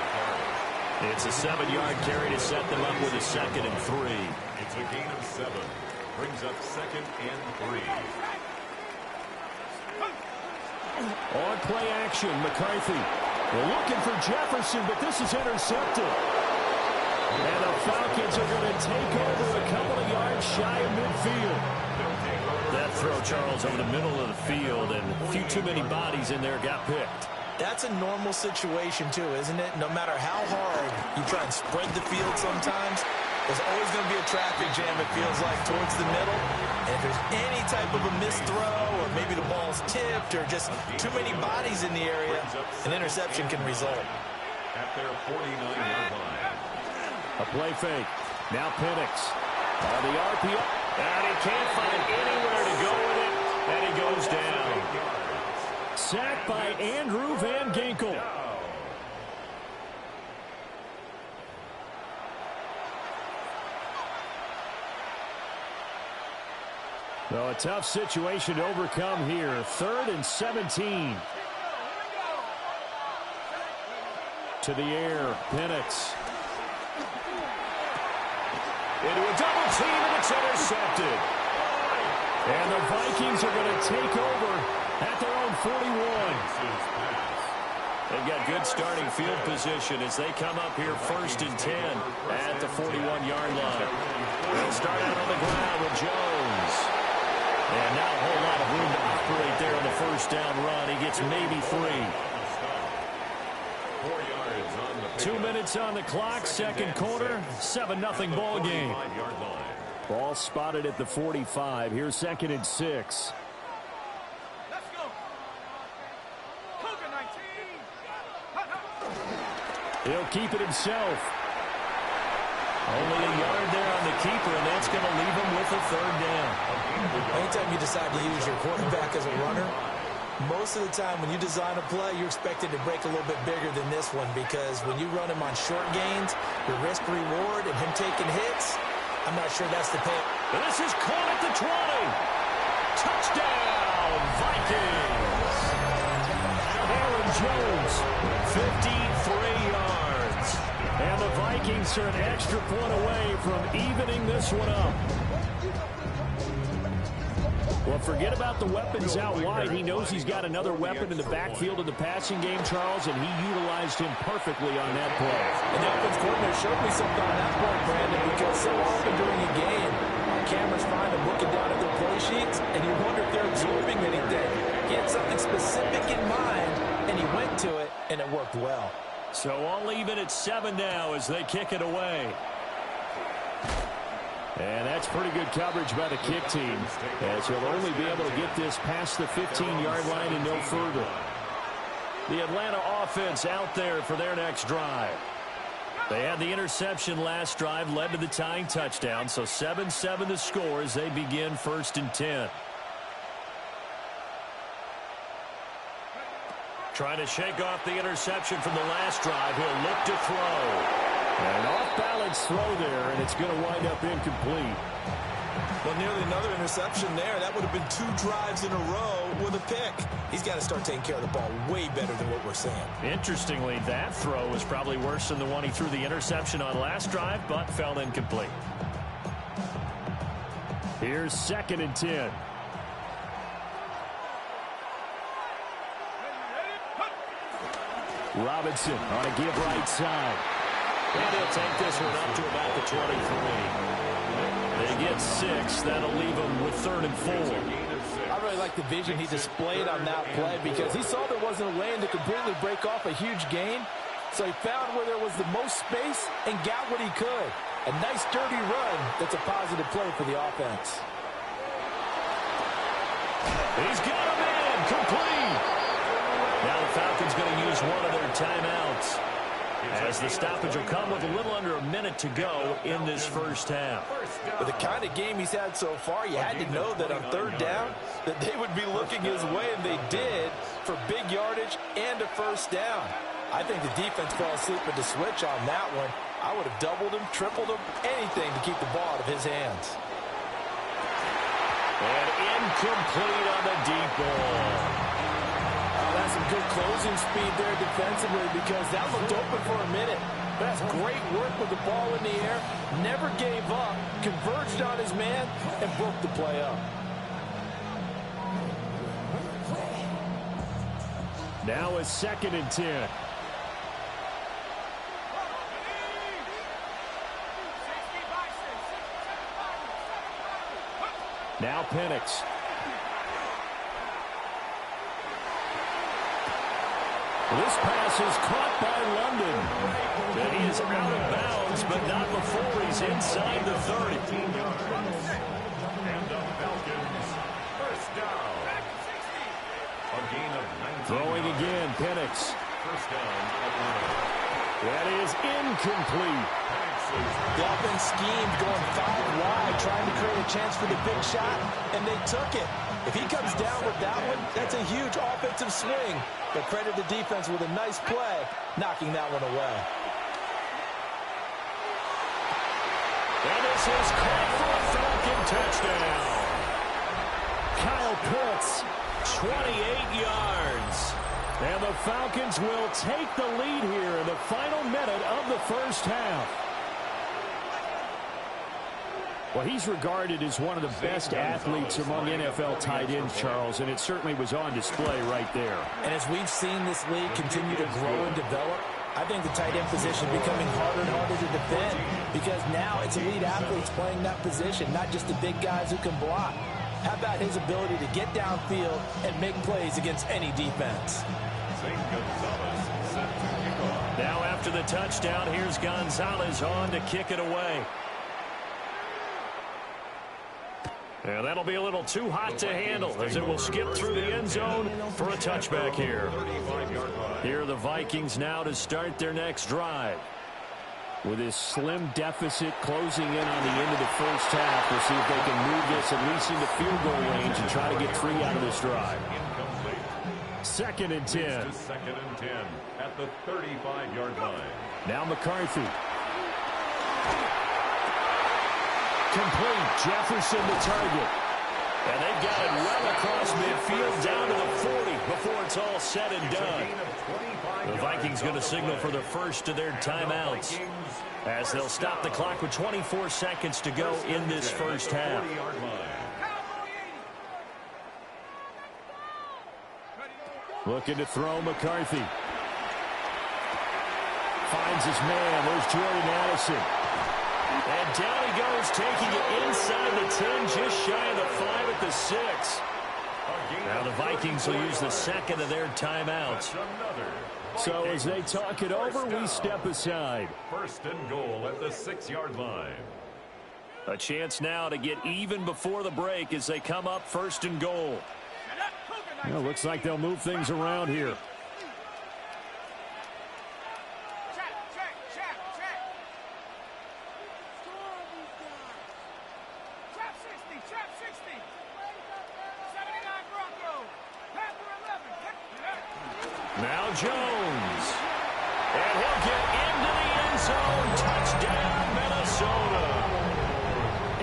[SPEAKER 6] It's a 7-yard carry to set them up with a 2nd and 3.
[SPEAKER 2] It's a gain of 7. Brings up 2nd and 3.
[SPEAKER 6] On play action, McCarthy. They're looking for Jefferson, but this is intercepted. And the Falcons are going to take over a couple of yards shy of midfield. That throw, Charles, over the middle of the field, and a few too many bodies in there got picked.
[SPEAKER 7] That's a normal situation, too, isn't it? No matter how hard you try and spread the field sometimes, there's always going to be a traffic jam, it feels like, towards the middle. And if there's any type of a missed throw, or maybe the ball's tipped, or just too many bodies in the area, an interception can result.
[SPEAKER 2] At their 49-yard line.
[SPEAKER 6] A play fake. Now Penix. On the RPO. And he can't find anywhere to go with it. And he goes down. Sacked by Andrew Van Ginkel. So a tough situation to overcome here. 3rd and 17. To the air. Penix. Into a double team, and it's intercepted. And the Vikings are going to take over at their own 41. They've got good starting field position as they come up here 1st and 10 at the 41-yard line. They'll start out on the ground with Jones. And not a whole lot of room to operate there on the first down run. He gets maybe 3.
[SPEAKER 2] 4 yards on the
[SPEAKER 6] 2 minutes on the clock, second quarter, 7-0 ball game. Ball spotted at the 45. Here's 2nd and 6.
[SPEAKER 4] Let's go. Cougar 19.
[SPEAKER 6] He'll keep it himself. Only a yard there on the keeper, and that's going to leave him with a 3rd down.
[SPEAKER 7] Anytime you decide to use your quarterback as a runner, most of the time when you design a play, you're expected to break a little bit bigger than this one, because when you run him on short gains, your risk-reward and him taking hits, I'm not sure that's the pay.
[SPEAKER 6] And this is caught at the 20. Touchdown, Vikings. Aaron Jones, 53 yards. And the Vikings are an extra point away from evening this one up. Well, forget about the weapons out wide. He knows he's got another weapon in the backfield of the passing game, Charles, and he utilized him perfectly on that play.
[SPEAKER 7] And the offense coordinator showed me something on that point, Brandon, because so often during a game, our cameras find them looking down at their play sheets, and you wonder if they're absorbing anything. He had something specific in mind, and he went to it, and it worked well.
[SPEAKER 6] So all even at 7 now as they kick it away. And that's pretty good coverage by the kick team, as he'll only be able to get this past the 15-yard line and no further. The Atlanta offense out there for their next drive. They had the interception last drive, led to the tying touchdown, so 7-7 the score as they begin 1st and 10. Trying to shake off the interception from the last drive. He'll look to throw. An off-balance throw there, and it's going to wind up incomplete.
[SPEAKER 7] Well, nearly another interception there. That would have been 2 drives in a row with a pick. He's got to start taking care of the ball way better than what we're seeing. Interestingly,
[SPEAKER 6] that throw was probably worse than the one he threw the interception on last drive, but fell incomplete. Here's 2nd and 10. Robinson on a give right side. And he'll take this one up to about the 23. They get 6. That'll leave them with 3rd and 4.
[SPEAKER 7] I really like the vision he displayed on that play because he saw there wasn't a lane to completely break off a huge gain. So he found where there was the most space and got what he could. A nice, dirty run that's a positive play for the offense.
[SPEAKER 6] He's got a man complete. Now the Falcons going to use one of their timeouts, as the stoppage will come with a little under a minute to go in this first half.
[SPEAKER 7] With the kind of game he's had so far, you had to know that on 3rd down that they would be looking his way, and they did, for big yardage and a first down. I think the defense fell asleep with the switch on that one. I would have doubled him, tripled him, anything to keep the ball out of his hands.
[SPEAKER 6] And incomplete on the deep ball.
[SPEAKER 7] That's some good closing speed there defensively because that looked open for a minute. That's great work with the ball in the air. Never gave up, converged on his man, and broke the play up.
[SPEAKER 6] Now a 2nd and 10. Now Penix. This pass is caught by London. And he is out of bounds, but not before he's inside the 30.
[SPEAKER 2] And the Falcons, first down. A gain of 19.
[SPEAKER 6] Throwing again, Penix.
[SPEAKER 2] First down, Atlanta.
[SPEAKER 6] That is incomplete.
[SPEAKER 7] The offense schemed going 5 wide, trying to create a chance for the big shot, and they took it. If he comes down with that one, that's a huge offensive swing. But credit the defense with a nice play, knocking that one away.
[SPEAKER 6] And this is caught for a Falcon touchdown. Kyle Pitts, 28 yards. And the Falcons will take the lead here in the final minute of the first half. Well, he's regarded as one of the best athletes among NFL tight ends, Charles, and it certainly was on display right there.
[SPEAKER 7] And as we've seen this league continue to grow and develop, I think the tight end position becoming harder and harder to defend because now it's elite athletes playing that position, not just the big guys who can block. How about his ability to get downfield and make plays against any defense?
[SPEAKER 6] Now after the touchdown, here's Gonzalez on to kick it away. And that'll be a little too hot to handle as it will skip through the end zone for a touchback here. Here are the Vikings now to start their next drive. With this slim deficit closing in on the end of the first half, we'll see if they can move this at least into field goal range and try to get 3 out of this drive. 2nd and 10.
[SPEAKER 2] 2nd and 10 at the 35-yard line.
[SPEAKER 6] Now McCarthy. Complete. Jefferson the target. And they've got it well across midfield down to the 40 before it's all said and done. The Vikings going to signal for the first of their timeouts as they'll stop the clock with 24 seconds to go in this first half. Looking to throw McCarthy. Finds his man. There's Jordan Addison. And down he goes, taking it inside the 10, just shy of the 5 at the 6. Now the Vikings will use the second of their timeouts. So as they talk it over, we step aside.
[SPEAKER 2] First and goal at the 6-yard line.
[SPEAKER 6] A chance now to get even before the break as they come up first and goal.
[SPEAKER 8] Well, looks like they'll move things around here.
[SPEAKER 6] Now Jones. And he'll get into the end zone. Touchdown, Minnesota.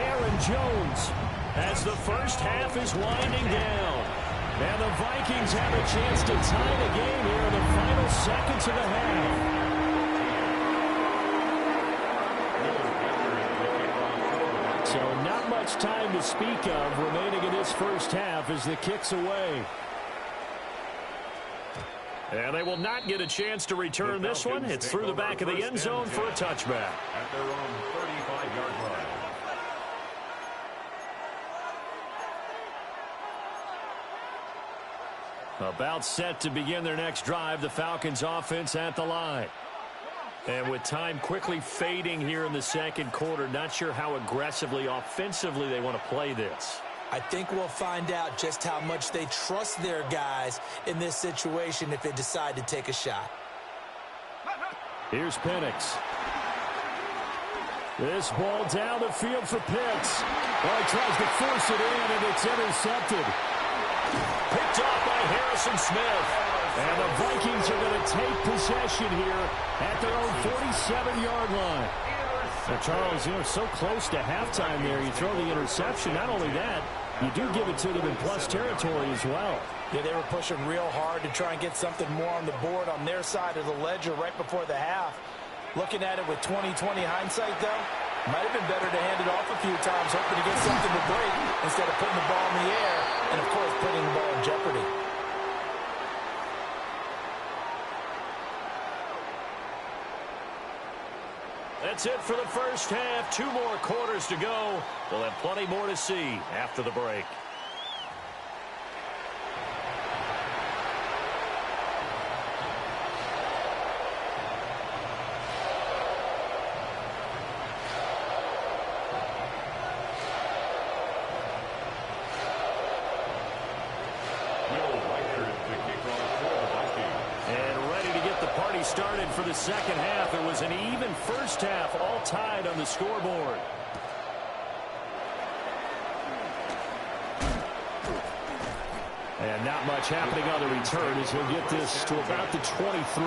[SPEAKER 6] Aaron Jones as the first half is winding down. And the Vikings have a chance to tie the game here in the final seconds of the half. So not much time to speak of remaining in this first half as the kick's away. And they will not get a chance to return this one. It's through the back of the end zone for a touchback.
[SPEAKER 2] At their own 35-yard line.
[SPEAKER 6] About set to begin their next drive, the Falcons offense at the line. And with time quickly fading here in the second quarter, not sure how aggressively, offensively they want to play this.
[SPEAKER 7] I think we'll find out just how much they trust their guys in this situation if they decide to take a shot.
[SPEAKER 8] Here's Penix. This ball down the field for Pitts. Well, he tries to force it in, and it's intercepted.
[SPEAKER 6] Picked off by Harrison Smith.
[SPEAKER 8] And the Vikings are going to take possession here at their own 47-yard line. Now, Charles, so close to halftime there. You throw the interception. Not only that, you do give it to them in plus territory as well.
[SPEAKER 7] Yeah, they were pushing real hard to try and get something more on the board on their side of the ledger right before the half. Looking at it with 20/20 hindsight, though, might have been better to hand it off a few times, hoping to get something to break instead of putting the ball in the air and, of course, putting the ball in jeopardy.
[SPEAKER 6] That's it for the first half. 2 more quarters to go. We'll have plenty more to see after the break. Started for the second half. It was an even first half, all tied on the scoreboard. And not much happening on the return as he'll get this to about the 23.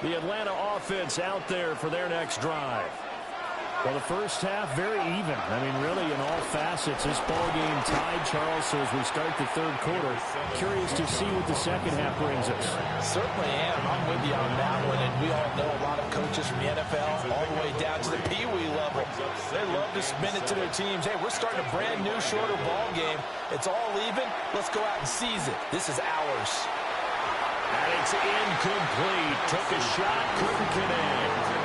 [SPEAKER 6] The Atlanta offense out there for their next drive. Well, the first half, very even. I mean, really, in all facets, this ball game tied, Charles. So as we start the third quarter, curious to see what the second half brings us.
[SPEAKER 7] Certainly am. I'm with you on that one. And we all know a lot of coaches from the NFL all the way down to the Pee-wee level. They love to spin it to their teams. Hey, we're starting a brand new, shorter ball game. It's all even. Let's go out and seize it. This is ours.
[SPEAKER 6] And it's incomplete. Took a shot, couldn't connect.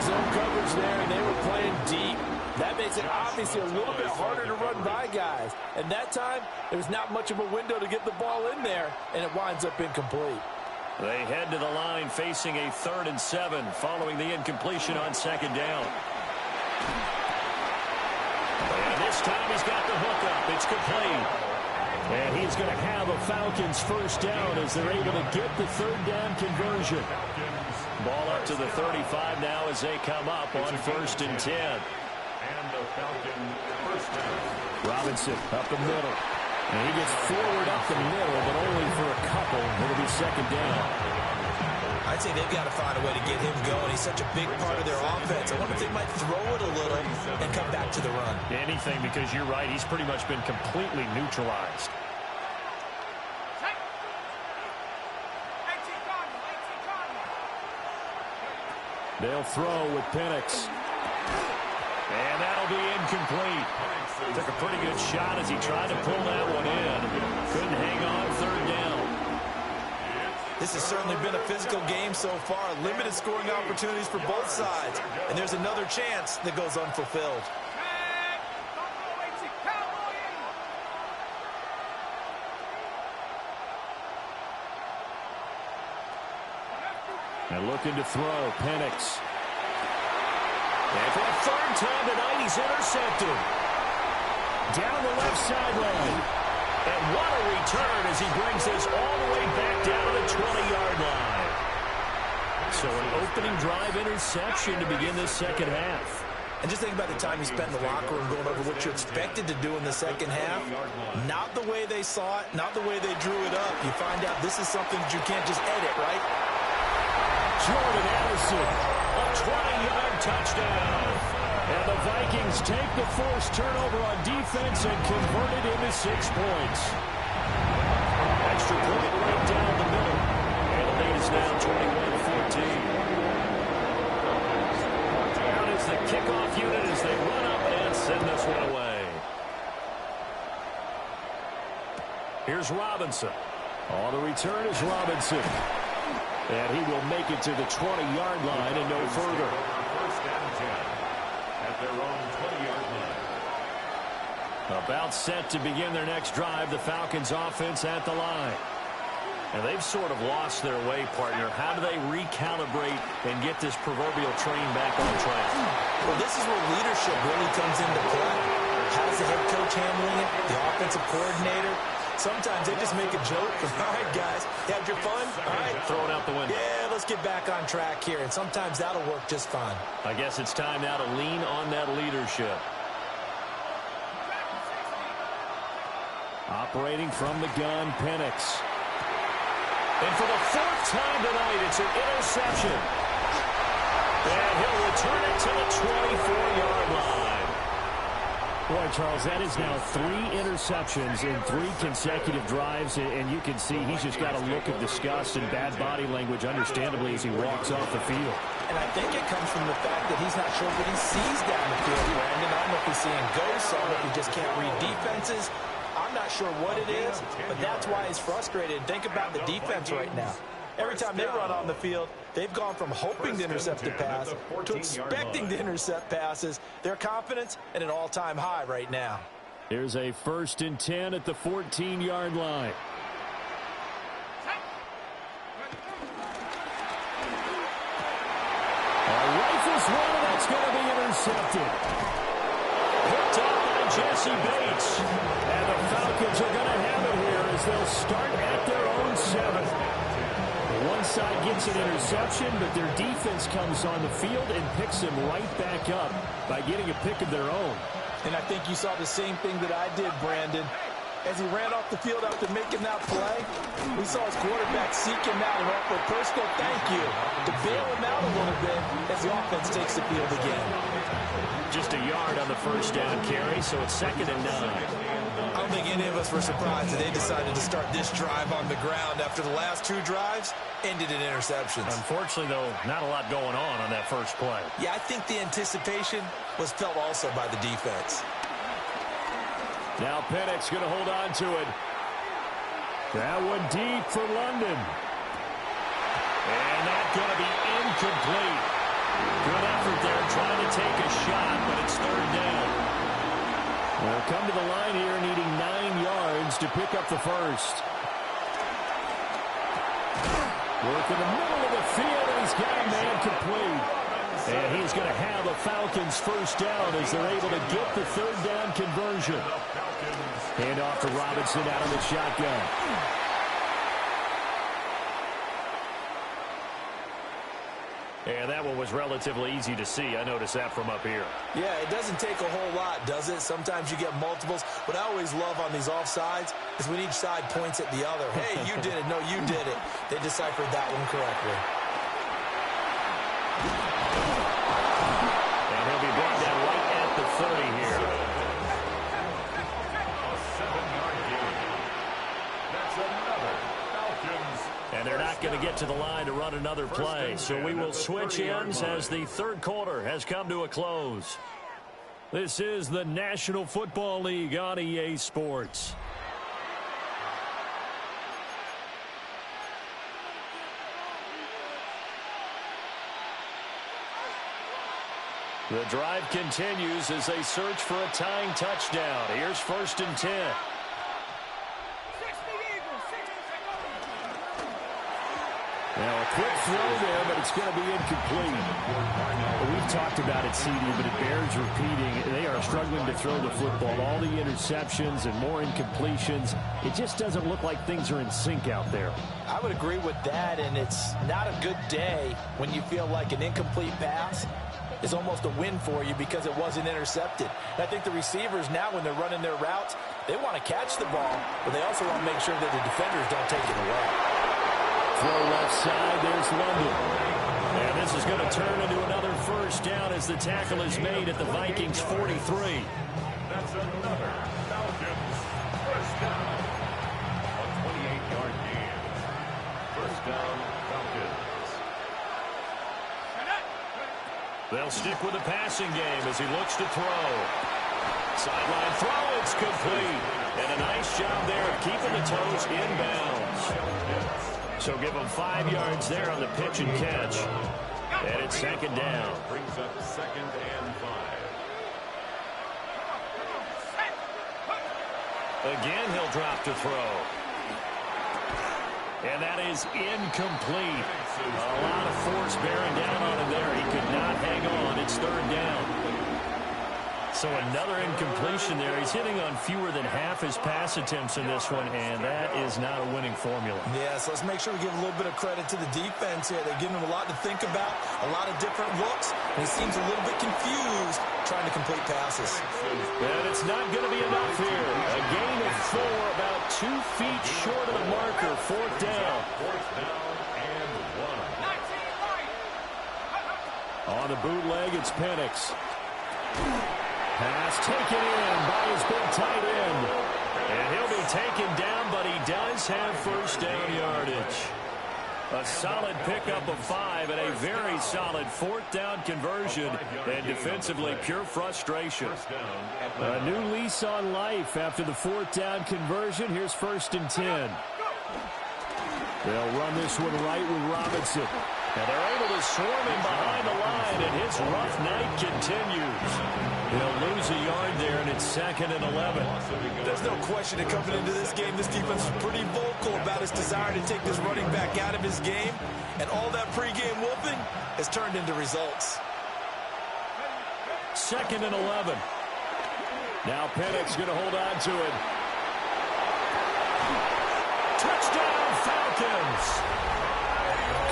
[SPEAKER 7] Zone coverage there, and they were playing deep. That makes it obviously a little bit harder to run by guys. And that time, there was not much of a window to get the ball in there, and it winds up incomplete.
[SPEAKER 6] They head to the line facing a 3rd and 7 following the incompletion on second down. And this time he's got the hook up. It's complete. And he's going to have a Falcons first down as they're able to get the 3rd down conversion. Ball up to the 35 now as they come up on 1st and 10.
[SPEAKER 2] And the Falcon first down.
[SPEAKER 8] Robinson up the middle. And he gets forward up the middle, but only for a couple. It'll be second down.
[SPEAKER 7] I I'd say they've got to find a way to get him going. He's such a big part of their offense. I wonder if they might throw it a little and come back to the run.
[SPEAKER 6] Anything, because you're right. He's pretty much been completely neutralized.
[SPEAKER 8] They'll throw with Penix.
[SPEAKER 6] And that'll be incomplete. Took a pretty good shot as he tried to pull that one in. Couldn't hang on third down.
[SPEAKER 7] This has certainly been a physical game so far. Limited scoring opportunities for both sides. And there's another chance that goes unfulfilled.
[SPEAKER 8] And looking to throw, Penix.
[SPEAKER 6] And for the third time tonight, he's intercepted.
[SPEAKER 8] Down the left sideline.
[SPEAKER 6] And what a return as he brings this all the way back down to the 20-yard line. So an opening drive interception to begin this second half.
[SPEAKER 7] And just think about the time you spent in the locker room going over what you expected to do in the second half. Not the way they saw it, not the way they drew it up. You find out this is something that you can't just edit, right?
[SPEAKER 8] Jordan Addison.
[SPEAKER 6] A 20-yard touchdown.
[SPEAKER 8] And the Vikings take the forced turnover on defense and convert it into 6 points.
[SPEAKER 6] Extra point right down the middle. And the lead is now 21-14. Down is the kickoff unit as they run up and send this one away. Here's Robinson.
[SPEAKER 8] On the return is Robinson. And he will make it to the 20-yard line and no further.
[SPEAKER 2] First down 10 at their own 20-yard line.
[SPEAKER 6] About set to begin their next drive, the Falcons offense at the line. And they've sort of lost their way, partner. How do they recalibrate and get this proverbial train back on track?
[SPEAKER 7] Well, this is where leadership really comes into play. How's the head coach handling it? The offensive coordinator? Sometimes they just make a joke. All right, guys, you had your fun? All right.
[SPEAKER 6] Throw it out the window.
[SPEAKER 7] Yeah, let's get back on track here. And sometimes that'll work just fine.
[SPEAKER 6] I guess it's time now to lean on that leadership.
[SPEAKER 8] Operating from the gun, Penix.
[SPEAKER 6] And for the fourth time tonight, it's an interception. And he'll return it to the 24-yard line.
[SPEAKER 8] Boy, Charles, that is now 3 interceptions in 3 consecutive drives, and you can see he's just got a look of disgust and bad body language, understandably, as he walks off the field.
[SPEAKER 7] And I think it comes from the fact that he's not sure what he sees down the field, Brandon. I don't know if he's seeing ghosts, I don't know if he just can't read defenses. I'm not sure what it is, but that's why he's frustrated. Think about the defense right now. Every time they run on the field, they've gone from hoping to intercept a pass to expecting to intercept passes. Their confidence at an all-time high right now.
[SPEAKER 8] Here's a 1st and 10 at the 14-yard line. Rifles one, and that's going to be intercepted.
[SPEAKER 6] Picked up by Jesse Bates.
[SPEAKER 8] And the Falcons are going to have it here as they'll start at their own 7. One side gets an interception, but their defense comes on the field and picks him right back up by getting a pick of their own.
[SPEAKER 7] And I think you saw the same thing that I did, Brandon. As he ran off the field after making that play, we saw his quarterback seek him out and offer a personal thank you to bail him out a little bit as the offense takes the field again.
[SPEAKER 6] Just a yard on the first down carry, so it's 2nd and 9.
[SPEAKER 7] I don't think any of us were surprised that they decided to start this drive on the ground after the last 2 drives ended in interceptions.
[SPEAKER 6] Unfortunately, though, not a lot going on that first play.
[SPEAKER 7] Yeah, I think the anticipation was felt also by the defense.
[SPEAKER 8] Now Penix going to hold on to it. That one deep for London.
[SPEAKER 6] And that's going to be incomplete. Good effort there trying to take a shot, but it's 3rd down.
[SPEAKER 8] They'll come to the line here needing 9 yards to pick up the first. Work in the middle of the field, and he's got a man complete. And he's going to have a Falcons first down as they're able to get the 3rd down conversion. Hand off to Robinson out of the shotgun.
[SPEAKER 6] And that one was relatively easy to see. I noticed that from up here.
[SPEAKER 7] Yeah, it doesn't take a whole lot, does it? Sometimes you get multiples. What I always love on these offsides is when each side points at the other. Hey, you did it. No, you did it. They deciphered that one correctly.
[SPEAKER 6] back to the line to run another play. So we will switch ends as the third quarter has come to a close. This is the National Football League on EA Sports. The drive continues as they search for a tying touchdown. Here's 1st and 10.
[SPEAKER 8] Now a quick throw there, but it's going to be incomplete. We've talked about it, CD, but it bears repeating. They are struggling to throw the football. All the interceptions and more incompletions. It just doesn't look like things are in sync out there.
[SPEAKER 7] I would agree with that, and it's not a good day when you feel like an incomplete pass is almost a win for you because it wasn't intercepted. And I think the receivers now, when they're running their routes, they want to catch the ball, but they also want to make sure that the defenders don't take it away.
[SPEAKER 8] Throw left side, there's London.
[SPEAKER 6] And this is going to turn into another first down as the tackle is made at the Vikings 43.
[SPEAKER 2] That's another Falcons first down. A 28-yard gain. First down, Falcons.
[SPEAKER 6] They'll stick with the passing game as he looks to throw. Sideline throw, it's complete. And a nice job there of keeping the toes inbounds. So give him 5 yards there on the pitch and catch. And it's 2nd down.
[SPEAKER 2] Brings up 2nd and 5.
[SPEAKER 6] Again, he'll drop to throw. And that is incomplete. A lot of force bearing down on him there. He could not hang on. It's 3rd down. So another incompletion there. He's hitting on fewer than half his pass attempts in this one, and that is not a winning formula.
[SPEAKER 7] Yeah, so let's make sure we give a little bit of credit to the defense here. They're giving him a lot to think about, a lot of different looks, and he seems a little bit confused trying to complete passes.
[SPEAKER 6] And it's not going to be enough here. A gain of 4, about 2 feet short of the marker. 4th down.
[SPEAKER 2] 4th down and 1.
[SPEAKER 8] On the bootleg, it's Penix. Pass taken in by his big tight end.
[SPEAKER 6] And he'll be taken down, but he does have first down yardage. A solid pickup of 5 and a very solid 4th down conversion. And defensively, pure frustration.
[SPEAKER 8] A new lease on life after the 4th down conversion. Here's 1st and 10. They'll run this one right with Robinson.
[SPEAKER 6] And they're able to swarm him behind the line, and his rough night continues. He'll lose a yard there, and it's 2nd and 11.
[SPEAKER 7] There's no question that coming into this game, this defense is pretty vocal about its desire to take this running back out of his game, and all that pregame whooping has turned into results.
[SPEAKER 6] 2nd and 11.
[SPEAKER 8] Now Penix going to hold on to it.
[SPEAKER 6] Touchdown, Falcons!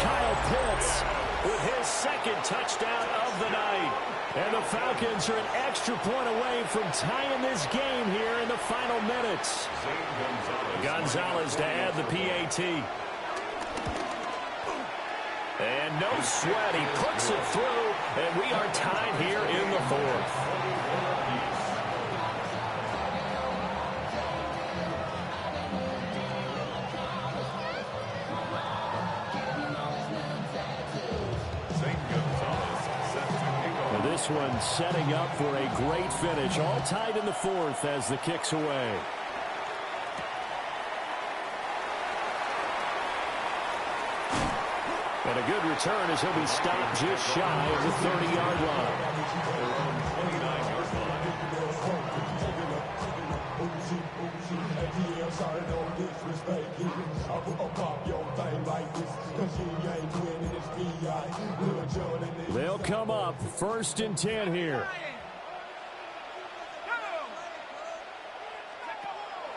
[SPEAKER 8] Kyle Pitts
[SPEAKER 6] with his 2nd touchdown of the night.
[SPEAKER 8] And the Falcons are an extra point away from tying this game here in the final minutes.
[SPEAKER 6] Gonzalez to add the PAT. And no sweat, he puts it through, and we are tied here in the 4th.
[SPEAKER 8] This one setting up for a great finish. All tied in the 4th as the kick's away. And a good return as he'll be stopped just shy of the 30-yard line. They'll come up 1st and 10 here.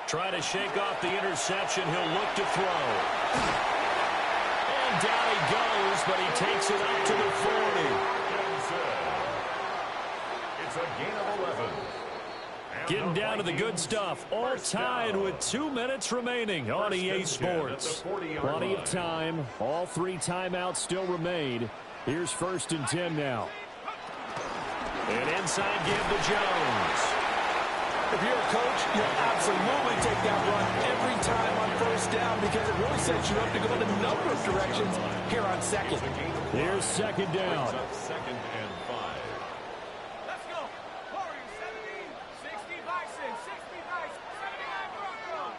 [SPEAKER 6] Try to shake off the interception. He'll look to throw. And down he goes, but he takes it up to the 40.
[SPEAKER 2] It's a gain of 11.
[SPEAKER 8] Getting down to the good stuff. All tied with 2 minutes remaining on EA Sports. Plenty of time. All 3 timeouts still remain. Here's 1st and 10 now.
[SPEAKER 6] And inside give to Jones.
[SPEAKER 7] If you're a coach, you'll absolutely take that run every time on first down because it really sets you up to go in a number of directions here on second.
[SPEAKER 8] Here's second down.
[SPEAKER 2] Second and 5.
[SPEAKER 4] Let's go. Warriors 70, 60 Bison, 60 Bison, 79 Broncos.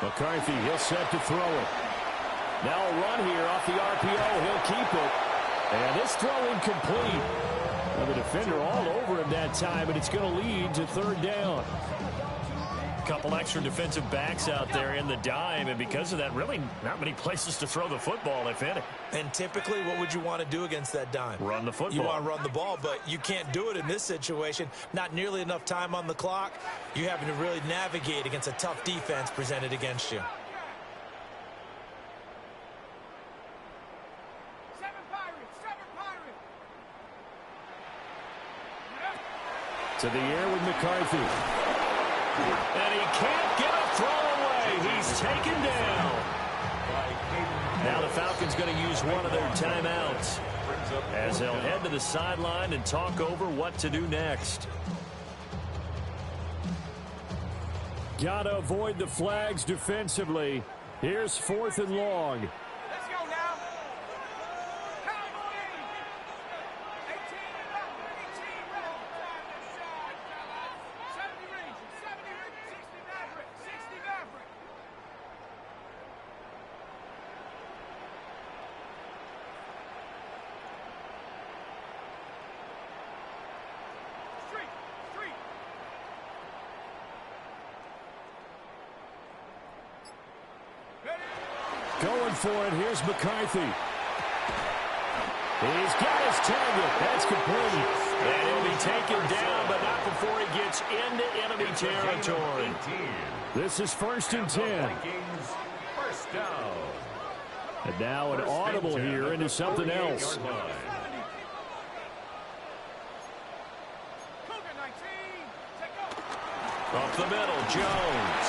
[SPEAKER 8] McCarthy, he'll set to throw it. Now a run here off the RPO. He'll keep it. And this throw incomplete. Well, the defender all over him that time, and it's going to lead to third down.
[SPEAKER 6] Couple extra defensive backs out there in the dime, and because of that, really not many places to throw the football, if any.
[SPEAKER 7] And typically, what would you want to do against that dime?
[SPEAKER 6] Run the football.
[SPEAKER 7] You want to run the ball, but you can't do it in this situation. Not nearly enough time on the clock. You're having to really navigate against a tough defense presented against you.
[SPEAKER 8] To the air with McCarthy.
[SPEAKER 6] And he can't get a throw away. He's taken down. Now the Falcons going to use one of their timeouts as they'll head to the sideline and talk over what to do next.
[SPEAKER 8] Got to avoid the flags defensively. Here's 4th and long.
[SPEAKER 4] Let's go now. Cowboys. 18 left, 18 left. 70 Rangers, 60 Maverick, 60 Maverick. Street.
[SPEAKER 8] Going for it. Here's McCarthy. He's got his target. That's complete.
[SPEAKER 6] And he'll be taken down, but not before he gets into enemy territory.
[SPEAKER 8] This is 1st and 10.
[SPEAKER 2] First down.
[SPEAKER 8] And now an audible here into something else.
[SPEAKER 4] Cougar 19. Take over.
[SPEAKER 6] Up the middle, Jones.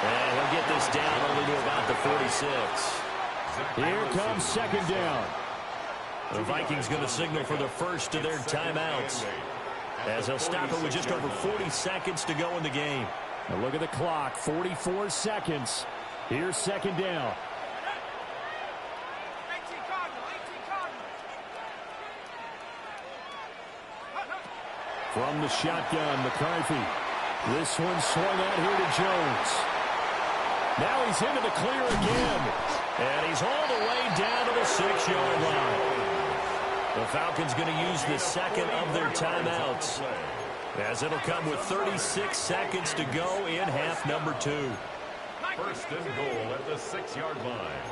[SPEAKER 6] And he'll get this down only to about the 46.
[SPEAKER 8] Here comes second down.
[SPEAKER 6] The Vikings going to signal for the first of their timeouts as they'll stop it with just over 40 seconds to go in the game.
[SPEAKER 8] Now look at the clock, 44 seconds. Here's second down.
[SPEAKER 4] 18 Cardinal, 18 Cardinal.
[SPEAKER 8] From the shotgun, McCarthy. This one swung out here to Jones. Now he's into the clear again.
[SPEAKER 6] And he's all the way down to the 6-yard line. The Falcons going to use the second of their timeouts as it'll come with 36 seconds to go in half number 2.
[SPEAKER 2] First and goal at the 6-yard line.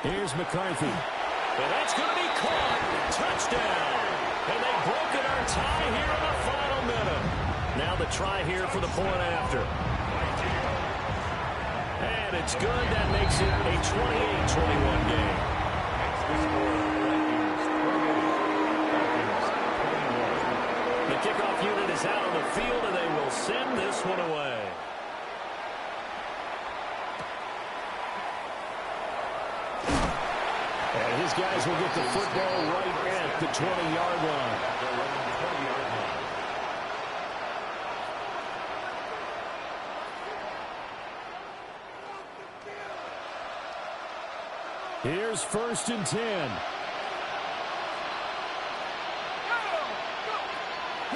[SPEAKER 8] Here's McCarthy.
[SPEAKER 6] And that's going to be caught. Touchdown. And they've broken our tie here in the final minute. Now the try here for the point after. And it's good. That makes it a 28-21 game. The kickoff unit is out on the field, and they will send this one away.
[SPEAKER 8] And his guys will get the football right at the 20-yard line. Here's 1st and 10.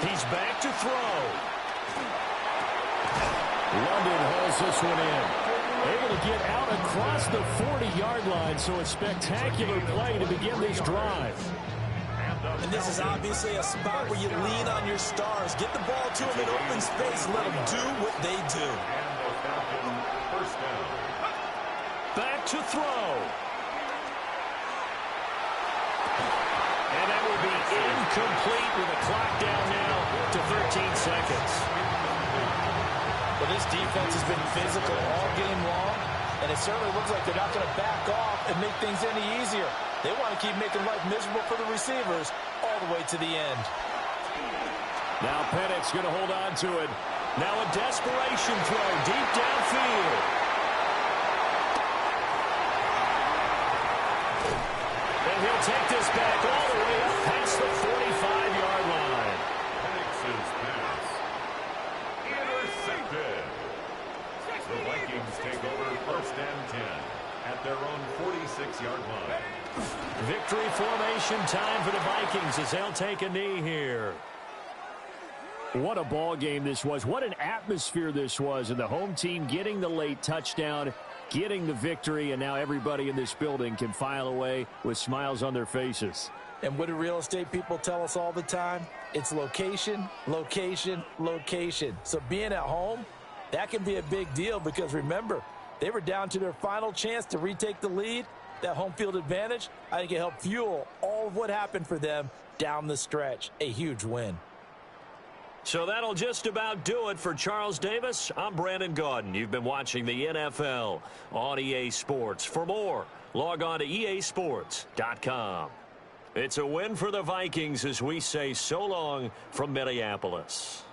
[SPEAKER 6] He's back to throw.
[SPEAKER 8] London hauls this one in. Able to get out across the 40-yard line, so a spectacular play to begin this drive.
[SPEAKER 7] And this is obviously a spot where you lean on your stars. Get the ball to them in open space. Let them do what they do.
[SPEAKER 2] First down.
[SPEAKER 6] Back to throw. And that will be incomplete with the clock down now to 13 seconds.
[SPEAKER 7] But this defense has been physical all game long. And it certainly looks like they're not going to back off and make things any easier. They want to keep making life miserable for the receivers all the way to the end.
[SPEAKER 6] Now Pennett's going to hold on to it. Now a desperation throw deep downfield. And he'll take this back all the way up past the 45-yard line.
[SPEAKER 2] Penix's pass. Intercepted. The Vikings take over 1st and 10 at their own 46-yard line.
[SPEAKER 6] Victory formation time for the Vikings as they'll take a knee here.
[SPEAKER 8] What a ball game this was. What an atmosphere this was. And the home team getting the late touchdown, getting the victory, and now everybody in this building can file away with smiles on their faces.
[SPEAKER 7] And what do real estate people tell us all the time? It's location, location, location. So being at home, that can be a big deal because, remember, they were down to their final chance to retake the lead. That home field advantage, I think it helped fuel all of what happened for them down the stretch. A huge win.
[SPEAKER 6] So that'll just about do it for Charles Davis. I'm Brandon Gaudin. You've been watching the NFL on EA Sports. For more, log on to easports.com. It's a win for the Vikings as we say so long from Minneapolis.